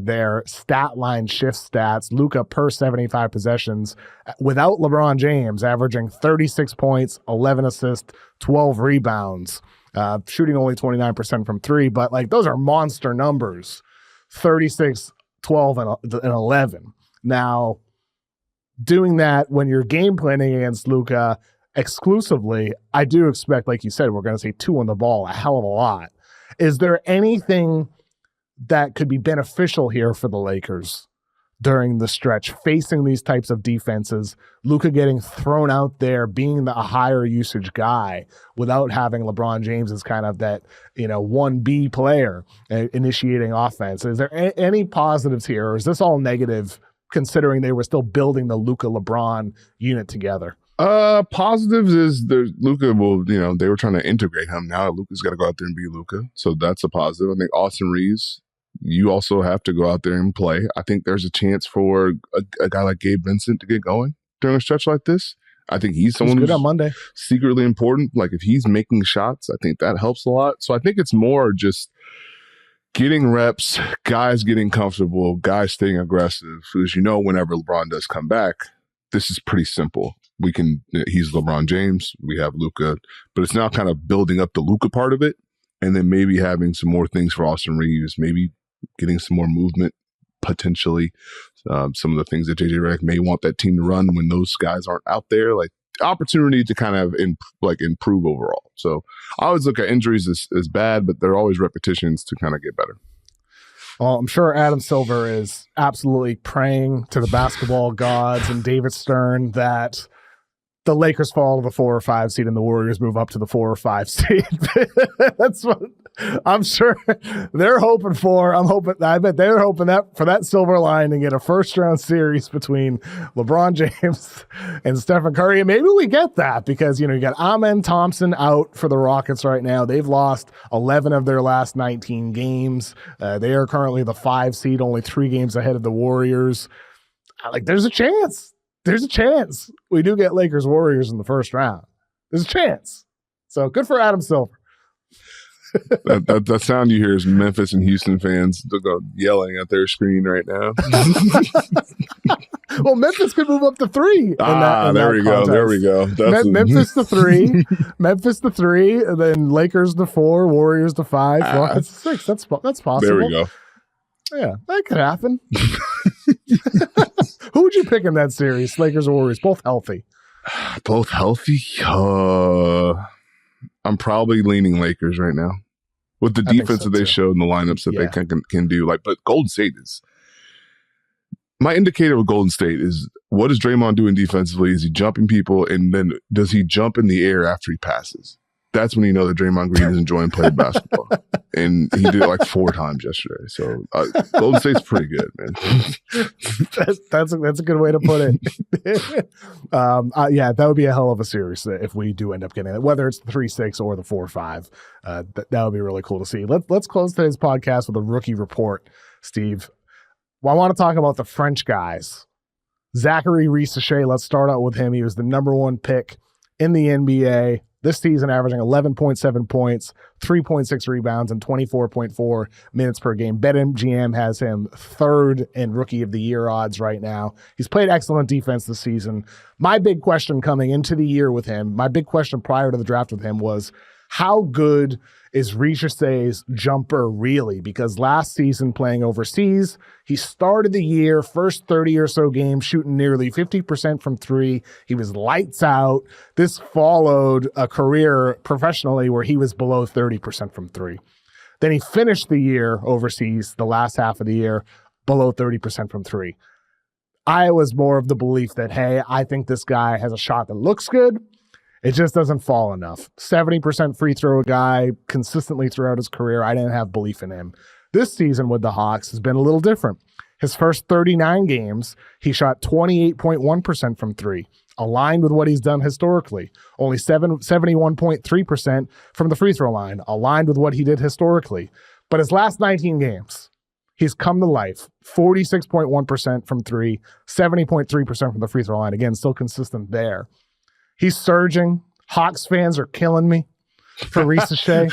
their stat line shift stats, Luka per 75 possessions without LeBron James averaging 36 points, 11 assists, 12 rebounds, shooting only 29% from three, but like those are monster numbers, 36, 12, and 11. Now, doing that when you're game planning against Luka exclusively, I do expect, like you said, we're going to see two on the ball a hell of a lot. Is there anything that could be beneficial here for the Lakers during the stretch, facing these types of defenses, Luka getting thrown out there, being a higher usage guy without having LeBron James as kind of that, 1B player initiating offense? Is there any positives here, or is this all negative considering they were still building the Luka LeBron unit together? Positives is Luka will, they were trying to integrate him. Now Luka's got to go out there and be Luka. So that's a positive. I think Austin Reeves, you also have to go out there and play. I think there's a chance for a guy like Gabe Vincent to get going during a stretch like this. I think he's someone good who's on Monday. Secretly important. Like if he's making shots, I think that helps a lot. So I think it's more just getting reps, guys getting comfortable, guys staying aggressive. Because whenever LeBron does come back, this is pretty simple. He's LeBron James, we have Luka, but it's now kind of building up the Luka part of it, and then maybe having some more things for Austin Reeves, maybe getting some more movement, potentially. Some of the things that JJ Redick may want that team to run when those guys aren't out there, like opportunity to kind of improve overall. So I always look at injuries as bad, but there are always repetitions to kind of get better. Well, I'm sure Adam Silver is absolutely praying to the basketball gods and David Stern that the Lakers fall to the 4 or 5 seed and the Warriors move up to the 4 or 5 seed. That's what I'm sure they're hoping for. I bet they're hoping that for that silver line and get a first-round series between LeBron James and Stephen Curry. And maybe we get that because, you got Amen Thompson out for the Rockets right now. They've lost 11 of their last 19 games. They are currently the 5 seed, only 3 games ahead of the Warriors. There's a chance. There's a chance we do get Lakers Warriors in the first round. There's a chance. So good for Adam Silver. that sound you hear is Memphis and Houston fans yelling at their screen right now. Well, Memphis could move up to 3. There we go. Memphis to 3. Memphis to 3. And then Lakers to 4. Warriors to 5. Rockets to 6. That's possible. There we go. Yeah, that could happen. Who would you pick in that series? Lakers or Warriors? Both healthy. Both healthy? I'm probably leaning Lakers right now with the defense that they showed and the lineups that they can do. But Golden State is my indicator with Golden State is what is Draymond doing defensively? Is he jumping people? And then does he jump in the air after he passes? That's when you know that Draymond Green is enjoying playing basketball. And he did it 4 times yesterday. So Golden State's pretty good, man. That's a good way to put it. That would be a hell of a series if we do end up getting it, whether it's the 3-6 or the 4-5. That would be really cool to see. Let's close today's podcast with a rookie report, Steve. Well, I want to talk about the French guys. Zaccharie Risacher, let's start out with him. He was the number 1 pick in the NBA. This season, averaging 11.7 points, 3.6 rebounds, and 24.4 minutes per game. BetMGM has him 3rd in Rookie of the Year odds right now. He's played excellent defense this season. My big question coming into the year with him, my big question prior to the draft with him was, how good is Risacher's jumper really? Because last season playing overseas, he started the year, first 30 or so games, shooting nearly 50% from 3. He was lights out. This followed a career professionally where he was below 30% from 3. Then he finished the year overseas, the last half of the year, below 30% from 3. I was more of the belief that, hey, I think this guy has a shot that looks good. It just doesn't fall enough. 70% free throw guy consistently throughout his career. I didn't have belief in him. This season with the Hawks has been a little different. His first 39 games, he shot 28.1% from three, aligned with what he's done historically. Only 71.3% from the free throw line, aligned with what he did historically. But his last 19 games, he's come to life. 46.1% from three, 70.3% from the free throw line. Again, still consistent there. He's surging. Hawks fans are killing me for Risacher.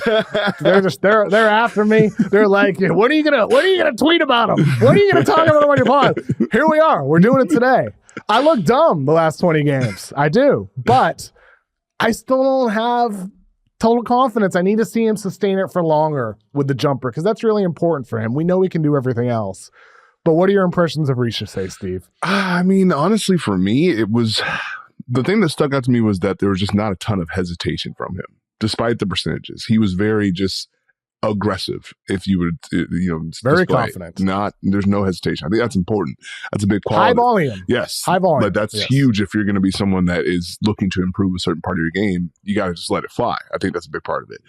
they're after me. They're like, what are you gonna tweet about him? What are you gonna talk about him on your pod? Here we are. We're doing it today. I look dumb the last 20 games. I do, but I still don't have total confidence. I need to see him sustain it for longer with the jumper because that's really important for him. We know he can do everything else. But what are your impressions of Risacher, Steve? I mean, honestly, for me, it was the thing that stuck out to me was that there was just not a ton of hesitation from him, despite the percentages. He was very just aggressive, if you would, very display. confident. There's no hesitation. I think that's important. That's a big quality. High volume. Yes. High volume. But that's huge if you're going to be someone that is looking to improve a certain part of your game. You got to just let it fly. I think that's a big part of it.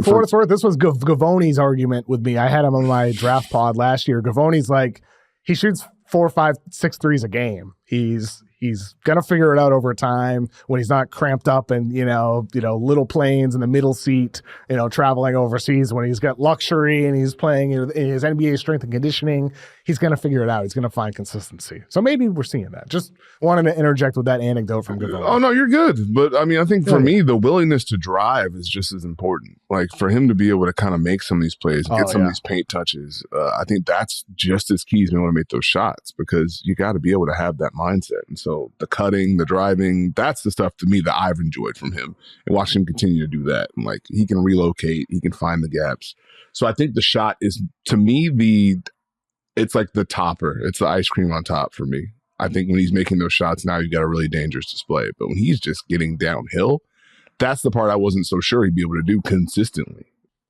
For what it's worth, this was Gavoni's argument with me. I had him on my draft pod last year. Gavoni's like, he shoots 4, 5, 6 threes a game. He's gonna figure it out over time when he's not cramped up in little planes in the middle seat, traveling overseas. When he's got luxury and he's playing in his NBA strength and conditioning, he's gonna figure it out. He's gonna find consistency. So maybe we're seeing that. Just wanted to interject with that anecdote from Gavoni. Oh no, you're good. But I mean, I think for me, the willingness to drive is just as important. Like for him to be able to kind of make some of these plays, get some of these paint touches. I think that's just as key as being able to make those shots because you got to be able to have that mindset. And so the cutting, the driving, that's the stuff to me that I've enjoyed from him and watching him continue to do that. And like he can relocate, he can find the gaps. So I think the shot is to me it's like the topper. It's the ice cream on top for me. I think when he's making those shots now, you've got a really dangerous display. But when he's just getting downhill, that's the part I wasn't so sure he'd be able to do consistently.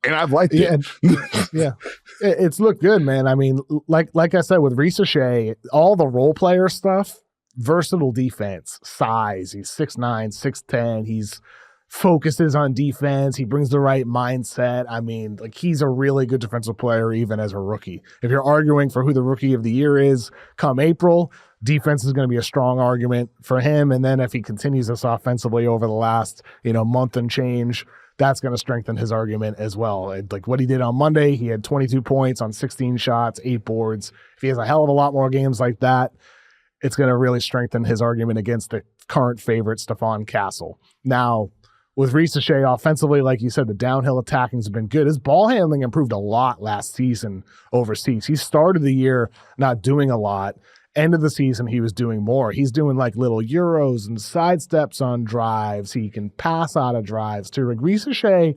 And I've liked it. Yeah. It's looked good, man. I mean, like I said, with Risacher, all the role player stuff, versatile defense, size. He's 6'9", 6'10". He's focuses on defense. He brings the right mindset. I mean, like he's a really good defensive player even as a rookie. If you're arguing for who the rookie of the year is come April, defense is going to be a strong argument for him. And then if he continues this offensively over the last, month and change, that's going to strengthen his argument as well. Like what he did on Monday, he had 22 points on 16 shots, 8 boards. If he has a hell of a lot more games like that, it's going to really strengthen his argument against the current favorite, Stephon Castle. Now, with Risacher offensively, like you said, the downhill attacking has been good. His ball handling improved a lot last season overseas. He started the year not doing a lot. End of the season, he was doing more. He's doing like little euros and sidesteps on drives. He can pass out of drives to Risacher.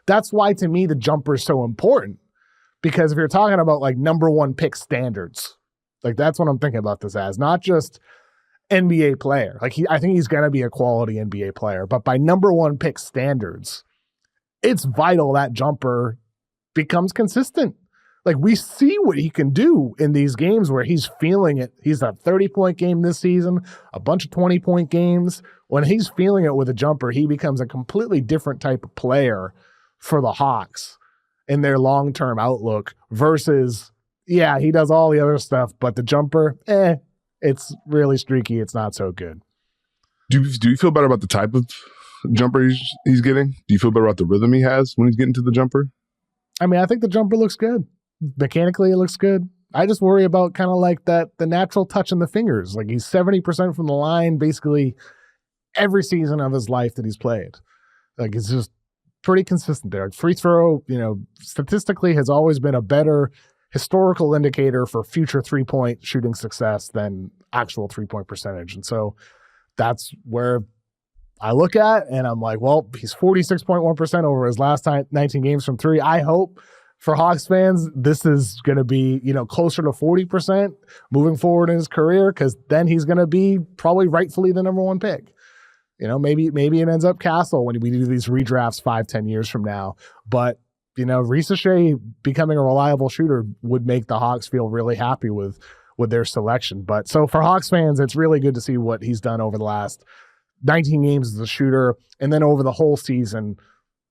That's why, to me, the jumper is so important. Because if you're talking about like number one pick standards, like that's what I'm thinking about this as, not just NBA player. Like I think he's going to be a quality NBA player, but by number one pick standards, it's vital that jumper becomes consistent. Like we see what he can do in these games where he's feeling it. He's a 30-point game this season, a bunch of 20-point games. When he's feeling it with a jumper, he becomes a completely different type of player for the Hawks in their long-term outlook versus, he does all the other stuff, but the jumper, it's really streaky. It's not so good. Do you feel better about the type of jumper he's getting? Do you feel better about the rhythm he has when he's getting to the jumper? I mean, I think the jumper looks good. Mechanically, it looks good. I just worry about kind of like the natural touch in the fingers. Like he's 70% from the line basically every season of his life that he's played. Like it's just pretty consistent there. Free throw, statistically has always been a better historical indicator for future three-point shooting success than actual three-point percentage. And so that's where I look at and I'm like, well, he's 46.1% over his last 19 games from three. I hope for Hawks fans, this is going to be, closer to 40% moving forward in his career because then he's going to be probably rightfully the number one pick. Maybe it ends up Castle when we do these redrafts 5-10 years from now. But Risacher becoming a reliable shooter would make the Hawks feel really happy with with their selection. But so for Hawks fans, it's really good to see what he's done over the last 19 games as a shooter, and then over the whole season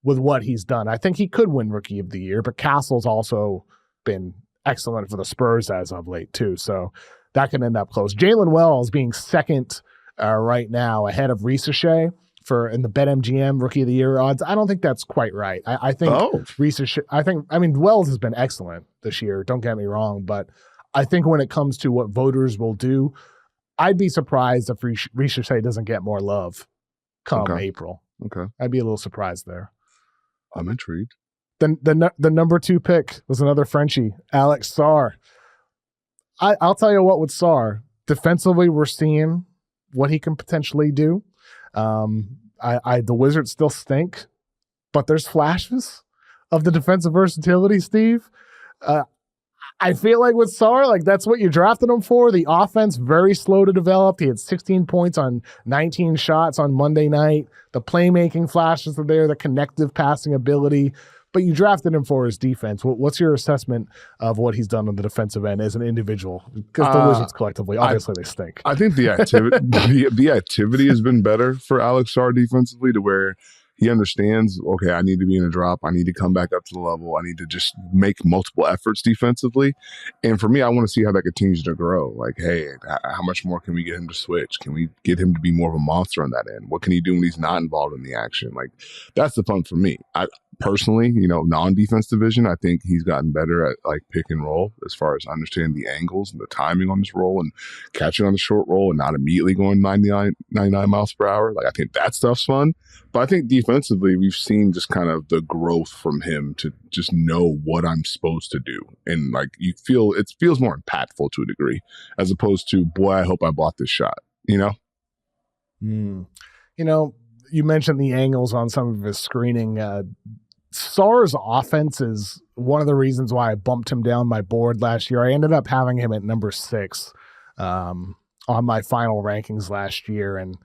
with what he's done. I think he could win Rookie of the Year, but Castle's also been excellent for the Spurs as of late too. So that could end up close. Jalen Wells being second right now ahead of Risacher in the BetMGM Rookie of the Year odds. I don't think that's quite right. I think Risacher, Wells has been excellent this year. Don't get me wrong, but I think when it comes to what voters will do, I'd be surprised if Risacher doesn't get more love come April. Okay. I'd be a little surprised there. I'm intrigued. The number 2 pick was another Frenchie, Alex Sarr. I'll tell you what with Sarr. Defensively, we're seeing what he can potentially do. The Wizards still stink, but there's flashes of the defensive versatility, Steve. I feel like with Sarr, like that's what you drafted him for. The offense, very slow to develop. He had 16 points on 19 shots on Monday night. The playmaking flashes are there, the connective passing ability. But you drafted him for his defense. What's your assessment of what he's done on the defensive end as an individual? Because the Wizards collectively, obviously, they stink. I think the activity, the activity has been better for Alex Sarr defensively, to where he understands, okay, I need to be in a drop. I need to come back up to the level. I need to just make multiple efforts defensively. And for me, I want to see how that continues to grow. Like, hey, how much more can we get him to switch? Can we get him to be more of a monster on that end? What can he do when he's not involved in the action? Like, that's the fun for me. Personally, non-defense division, I think he's gotten better at like pick and roll as far as understanding the angles and the timing on this roll and catching on the short roll and not immediately going 99 miles per hour. Like, I think that stuff's fun. But I think defensively, we've seen just kind of the growth from him to just know what I'm supposed to do. And like, it feels more impactful to a degree, as opposed to, boy, I hope I blocked this shot, You mentioned the angles on some of his screening. Sarr's offense is one of the reasons why I bumped him down my board last year. I ended up having him at number 6 on my final rankings last year. And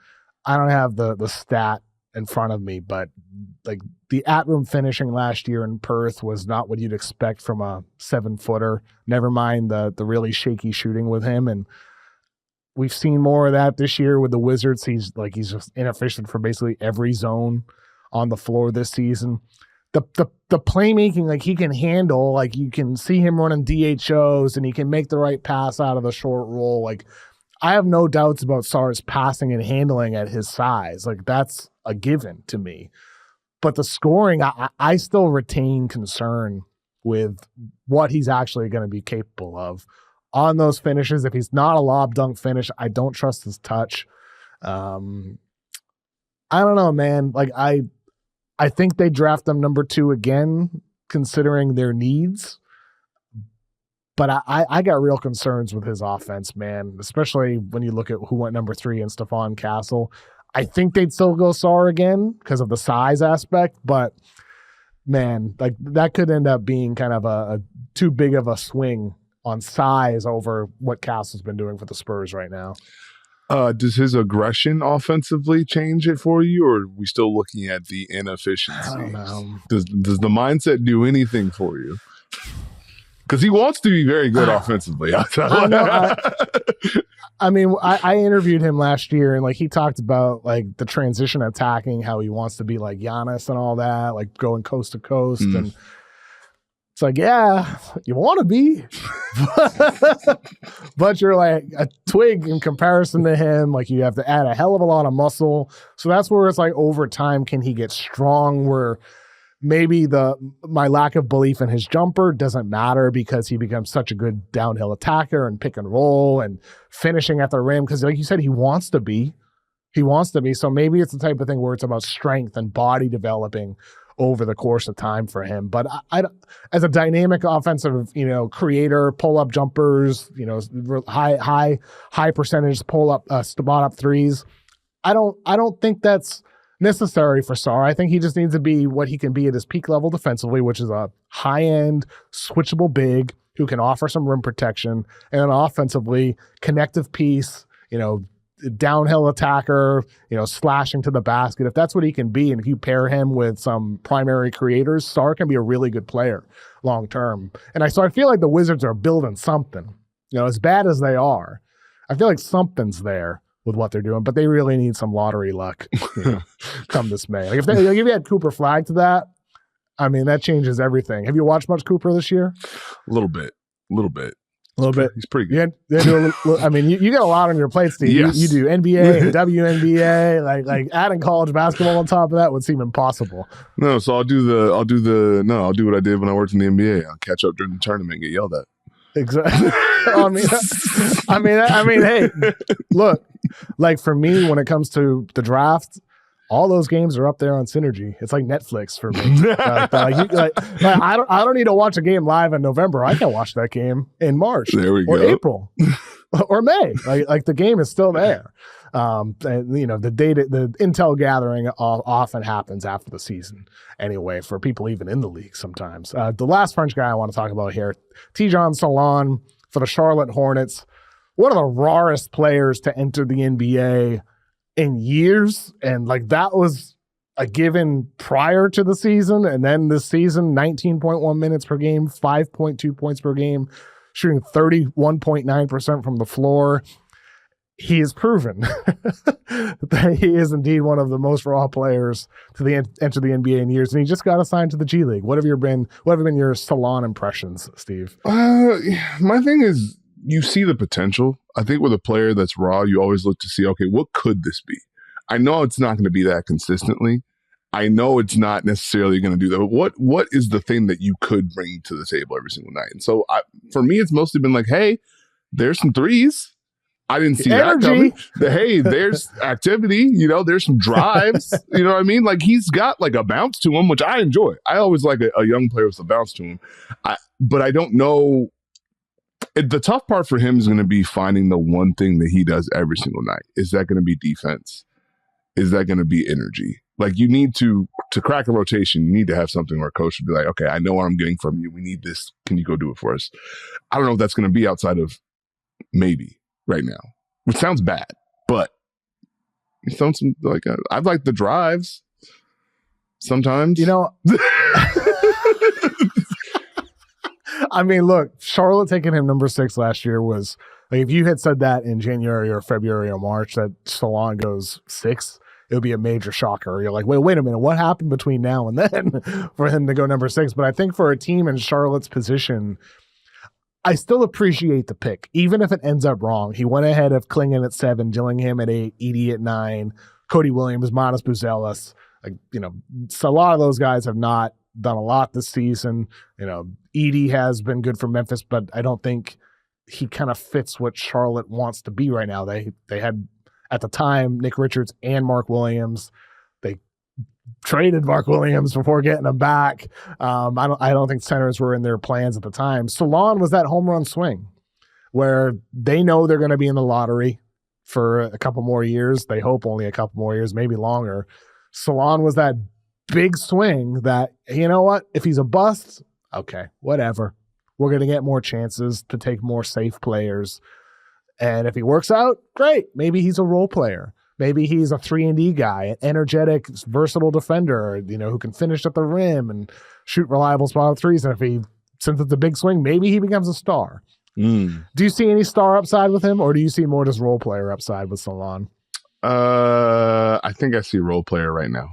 I don't have the stat in front of me, but like the at-room finishing last year in Perth was not what you'd expect from a 7-footer. Never mind the really shaky shooting with him. And we've seen more of that this year with the Wizards. He's just inefficient for basically every zone on the floor this season. The playmaking, like he can handle, like you can see him running DHOs and he can make the right pass out of the short roll. Like, I have no doubts about Sarr's passing and handling at his size. Like, that's a given to me. But the scoring, I still retain concern with what he's actually going to be capable of on those finishes. If he's not a lob dunk finish, I don't trust his touch. I don't know, man. Like, I think they draft them number 2 again, considering their needs. But I got real concerns with his offense, man, especially when you look at who went number 3 in Stephon Castle. I think they'd still go Sarr again because of the size aspect, but man, like that could end up being kind of a too big of a swing on size over what Castle's been doing for the Spurs right now. Does his aggression offensively change it for you, or are we still looking at the inefficiency? I don't know. Does the mindset do anything for you? Because he wants to be very good offensively. I interviewed him last year, and like he talked about like the transition attacking, how he wants to be like Giannis and all that, like going coast to coast. And it's like, yeah, you want to be, but you're like a twig in comparison to him. Like, you have to add a hell of a lot of muscle. So that's where it's like, over time, can he get strong? Where maybe my lack of belief in his jumper doesn't matter because he becomes such a good downhill attacker and pick and roll and finishing at the rim. Because like you said, he wants to be. So maybe it's the type of thing where it's about strength and body developing over the course of time for him. But I as a dynamic offensive, creator, pull up jumpers, high percentage pull up, spot up threes. I don't think that's necessary for Sarr. I think he just needs to be what he can be at his peak level defensively, which is a high end switchable big who can offer some rim protection, and then offensively connective piece, downhill attacker, slashing to the basket. If that's what he can be, and if you pair him with some primary creators, Sarr can be a really good player long term. And so I feel like the Wizards are building something. As bad as they are, I feel like something's there with what they're doing, but they really need some lottery luck come this May. Like if you had Cooper Flagg to that, I mean, that changes everything. Have you watched much Cooper this year? A little bit. He's pretty good. I mean, you got a lot on your plate, Steve. Yes. You do NBA and WNBA. Like adding college basketball on top of that would seem impossible. No, so I'll do what I did when I worked in the NBA. I'll catch up during the tournament and get yelled at. Exactly. I mean, hey, look, like for me, when it comes to the draft, all those games are up there on Synergy. It's like Netflix for me. I don't need to watch a game live in November. I can watch that game in March or April or May. Like the game is still there. And, the intel gathering often happens after the season anyway for people even in the league sometimes. The last French guy I want to talk about here, Tidjane Salaün for the Charlotte Hornets. One of the rarest players to enter the NBA in years, and like that was a given prior to the season, and then this season 19.1 minutes per game, 5.2 points per game, shooting 31.9% from the floor. He has proven that he is indeed one of the most raw players to enter the NBA in years, and he just got assigned to the G League. What have been your Salaün impressions, Steve? My thing is, you see the potential. I think with a player that's raw, you always look to see, okay, what could this be? I know it's not going to be that consistently. I know it's not necessarily going to do that. But what is the thing that you could bring to the table every single night? And so for me, it's mostly been like, hey, there's some threes. I didn't see that coming. Hey, there's activity. There's some drives. You know what I mean? Like he's got like a bounce to him, which I enjoy. I always like a young player with a bounce to him. But I don't know. The tough part for him is going to be finding the one thing that he does every single night. Is that going to be defense? Is that going to be energy? Like you need to crack a rotation, you need to have something where a coach would be like, okay, I know what I'm getting from you. We need this. Can you go do it for us? I don't know if that's going to be outside of maybe right now, which sounds bad, but some like I've liked the drives sometimes. I mean, look, Charlotte taking him number 6 last year was like, if you had said that in January or February or March that Salaün goes 6, it would be a major shocker. You're like, wait a minute, what happened between now and then for him to go number 6? But I think for a team in Charlotte's position, I still appreciate the pick, even if it ends up wrong. He went ahead of Klingon at 7, Dillingham at 8, Edey at 9, Cody Williams, Manas Buzelis. So a lot of those guys have not done a lot this season. Edey has been good for Memphis, but I don't think he kind of fits what Charlotte wants to be right now. They had at the time Nick Richards and Mark Williams. They traded Mark Williams before getting him back. I don't think centers were in their plans at the time. Salaün was that home run swing where they know they're going to be in the lottery for a couple more years. They hope only a couple more years, maybe longer. Salaün was that big swing that, you know what, if he's a bust, okay, whatever. We're going to get more chances to take more safe players. And if he works out, great. Maybe he's a role player. Maybe he's a 3-and-D guy, an energetic, versatile defender, who can finish at the rim and shoot reliable spot threes. And since it's a big swing, maybe he becomes a star. Do you see any star upside with him, or do you see more just role player upside with Salaün? I think I see role player right now.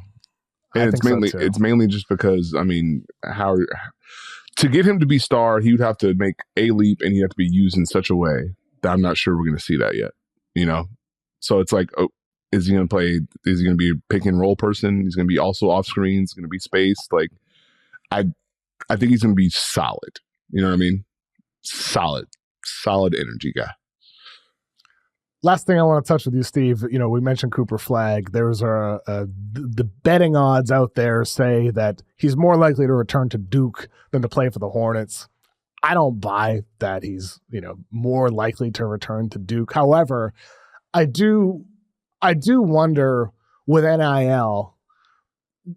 And it's mainly just because, I mean, to get him to be star, he would have to make a leap and he'd have to be used in such a way that I'm not sure we're going to see that yet, So it's like, is he going to play? Is he going to be a pick and roll person? He's going to be also off screen. He's going to be spaced. Like, I think he's going to be solid. You know what I mean? Solid energy guy. Last thing I want to touch with you, Steve, we mentioned Cooper Flagg. There's the betting odds out there say that he's more likely to return to Duke than to play for the Hornets. I don't buy that he's, more likely to return to Duke. However, I do wonder with NIL,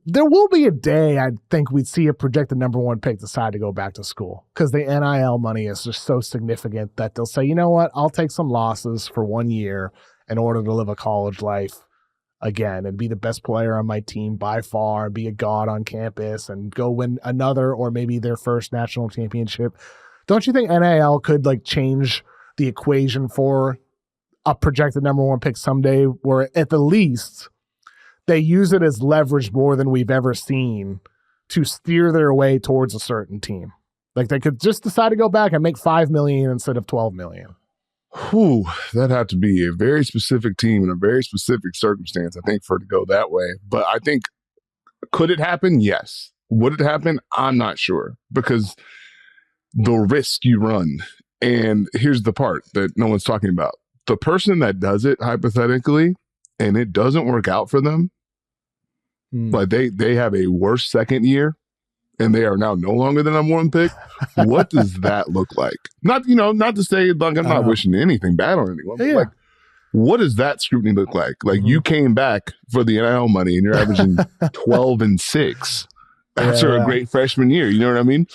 there will be a day I think we'd see a projected number 1 pick decide to go back to school because the NIL money is just so significant that they'll say, you know what, I'll take some losses for 1 year in order to live a college life again and be the best player on my team by far, be a god on campus and go win another or maybe their first national championship. Don't you think NIL could change the equation for a projected number one pick someday, where at the least they use it as leverage more than we've ever seen to steer their way towards a certain team. Like they could just decide to go back and make $5 million instead of $12 million. Whew, that had to be a very specific team in a very specific circumstance, I think, for it to go that way. But I think, could it happen? Yes. Would it happen? I'm not sure, because the risk you run. And here's the part that no one's talking about. The person that does it, hypothetically, and it doesn't work out for them, like they have a worse second year and they are now no longer the number one pick. What does that look like? Not to say, like, I'm not wishing anything bad on anyone. But like, what does that scrutiny look like? Like, you came back for the NIL money and you're averaging 12-6 after a great freshman year. You know what I mean?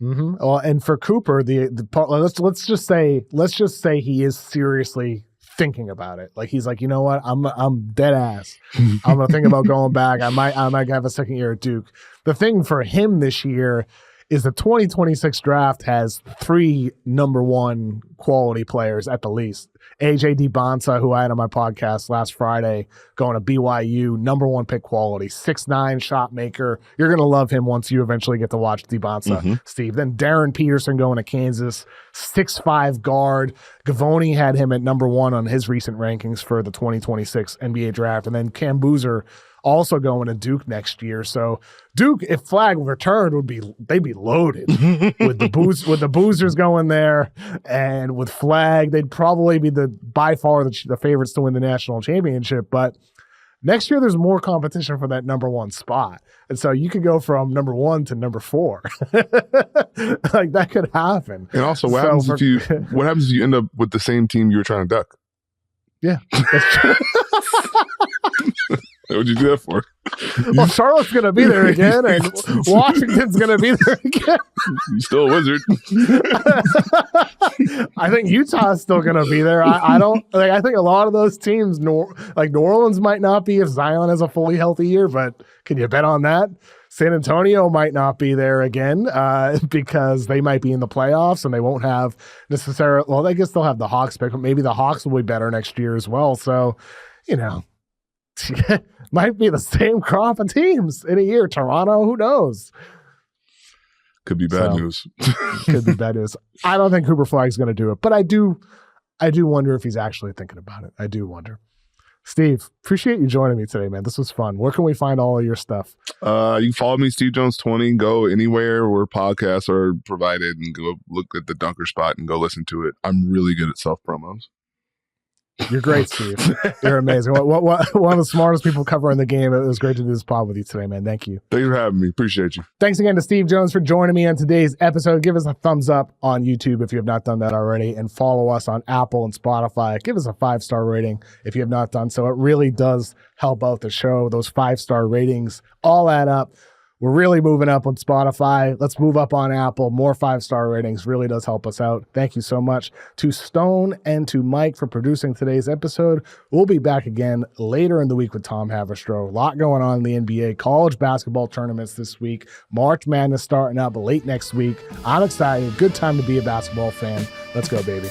Well, and for Cooper, the part, let's just say he is seriously thinking about it. Like, he's like, you know what? I'm dead ass. I'm gonna think about going back. I might have a second year at Duke. The thing for him this year is the 2026 draft has 3 number one quality players at the least. AJ DiBonsa, who I had on my podcast last Friday, going to BYU, number one pick quality, 6'9" shot maker. You're going to love him once you eventually get to watch DiBonsa, Steve. Then Darren Peterson going to Kansas, 6'5" guard. Gavoni had him at number one on his recent rankings for the 2026 NBA draft. And then Cam Boozer also going to Duke next year. So Duke, if Flagg returned, they'd be loaded with the boozers going there, and with Flagg, they'd probably be by far the favorites to win the national championship. But next year, there's more competition for that number one spot, and so you could go from number 1 to number 4. Like, that could happen. And also, what happens if you end up with the same team you were trying to duck? Yeah, that's true. What'd you do that for? Well, Charlotte's going to be there again, and Washington's going to be there again. You're still a wizard. I think Utah's still going to be there. I think a lot of those teams, like New Orleans might not be if Zion has a fully healthy year, but can you bet on that? San Antonio might not be there again because they might be in the playoffs and they won't have necessarily, well, I guess they'll have the Hawks pick, but maybe the Hawks will be better next year as well. So, might be the same crop of teams in a year. Toronto, who knows? Could be bad news. Could be bad news. I don't think Cooper Flagg's going to do it, but I do wonder if he's actually thinking about it. I do wonder. Steve, appreciate you joining me today, man. This was fun. Where can we find all of your stuff? You can follow me, Steve Jones 20. Go anywhere where podcasts are provided and go look at the Dunker Spot and go listen to it. I'm really good at self promos. You're great, Steve. You're amazing. One of the smartest people covering the game. It was great to do this pod with you today, man. Thank you. Thanks for having me. Appreciate you. Thanks again to Steve Jones for joining me on today's episode. Give us a thumbs up on YouTube if you have not done that already, and follow us on Apple and Spotify. Give us a 5-star rating if you have not done so. It really does help out the show. Those 5-star ratings all add up. We're really moving up on Spotify. Let's move up on Apple. More 5-star ratings really does help us out. Thank you so much to Stone and to Mike for producing today's episode. We'll be back again later in the week with Tom Haverstraw. A lot going on in the NBA. College basketball tournaments this week. March Madness starting up late next week. I'm excited. Good time to be a basketball fan. Let's go, baby.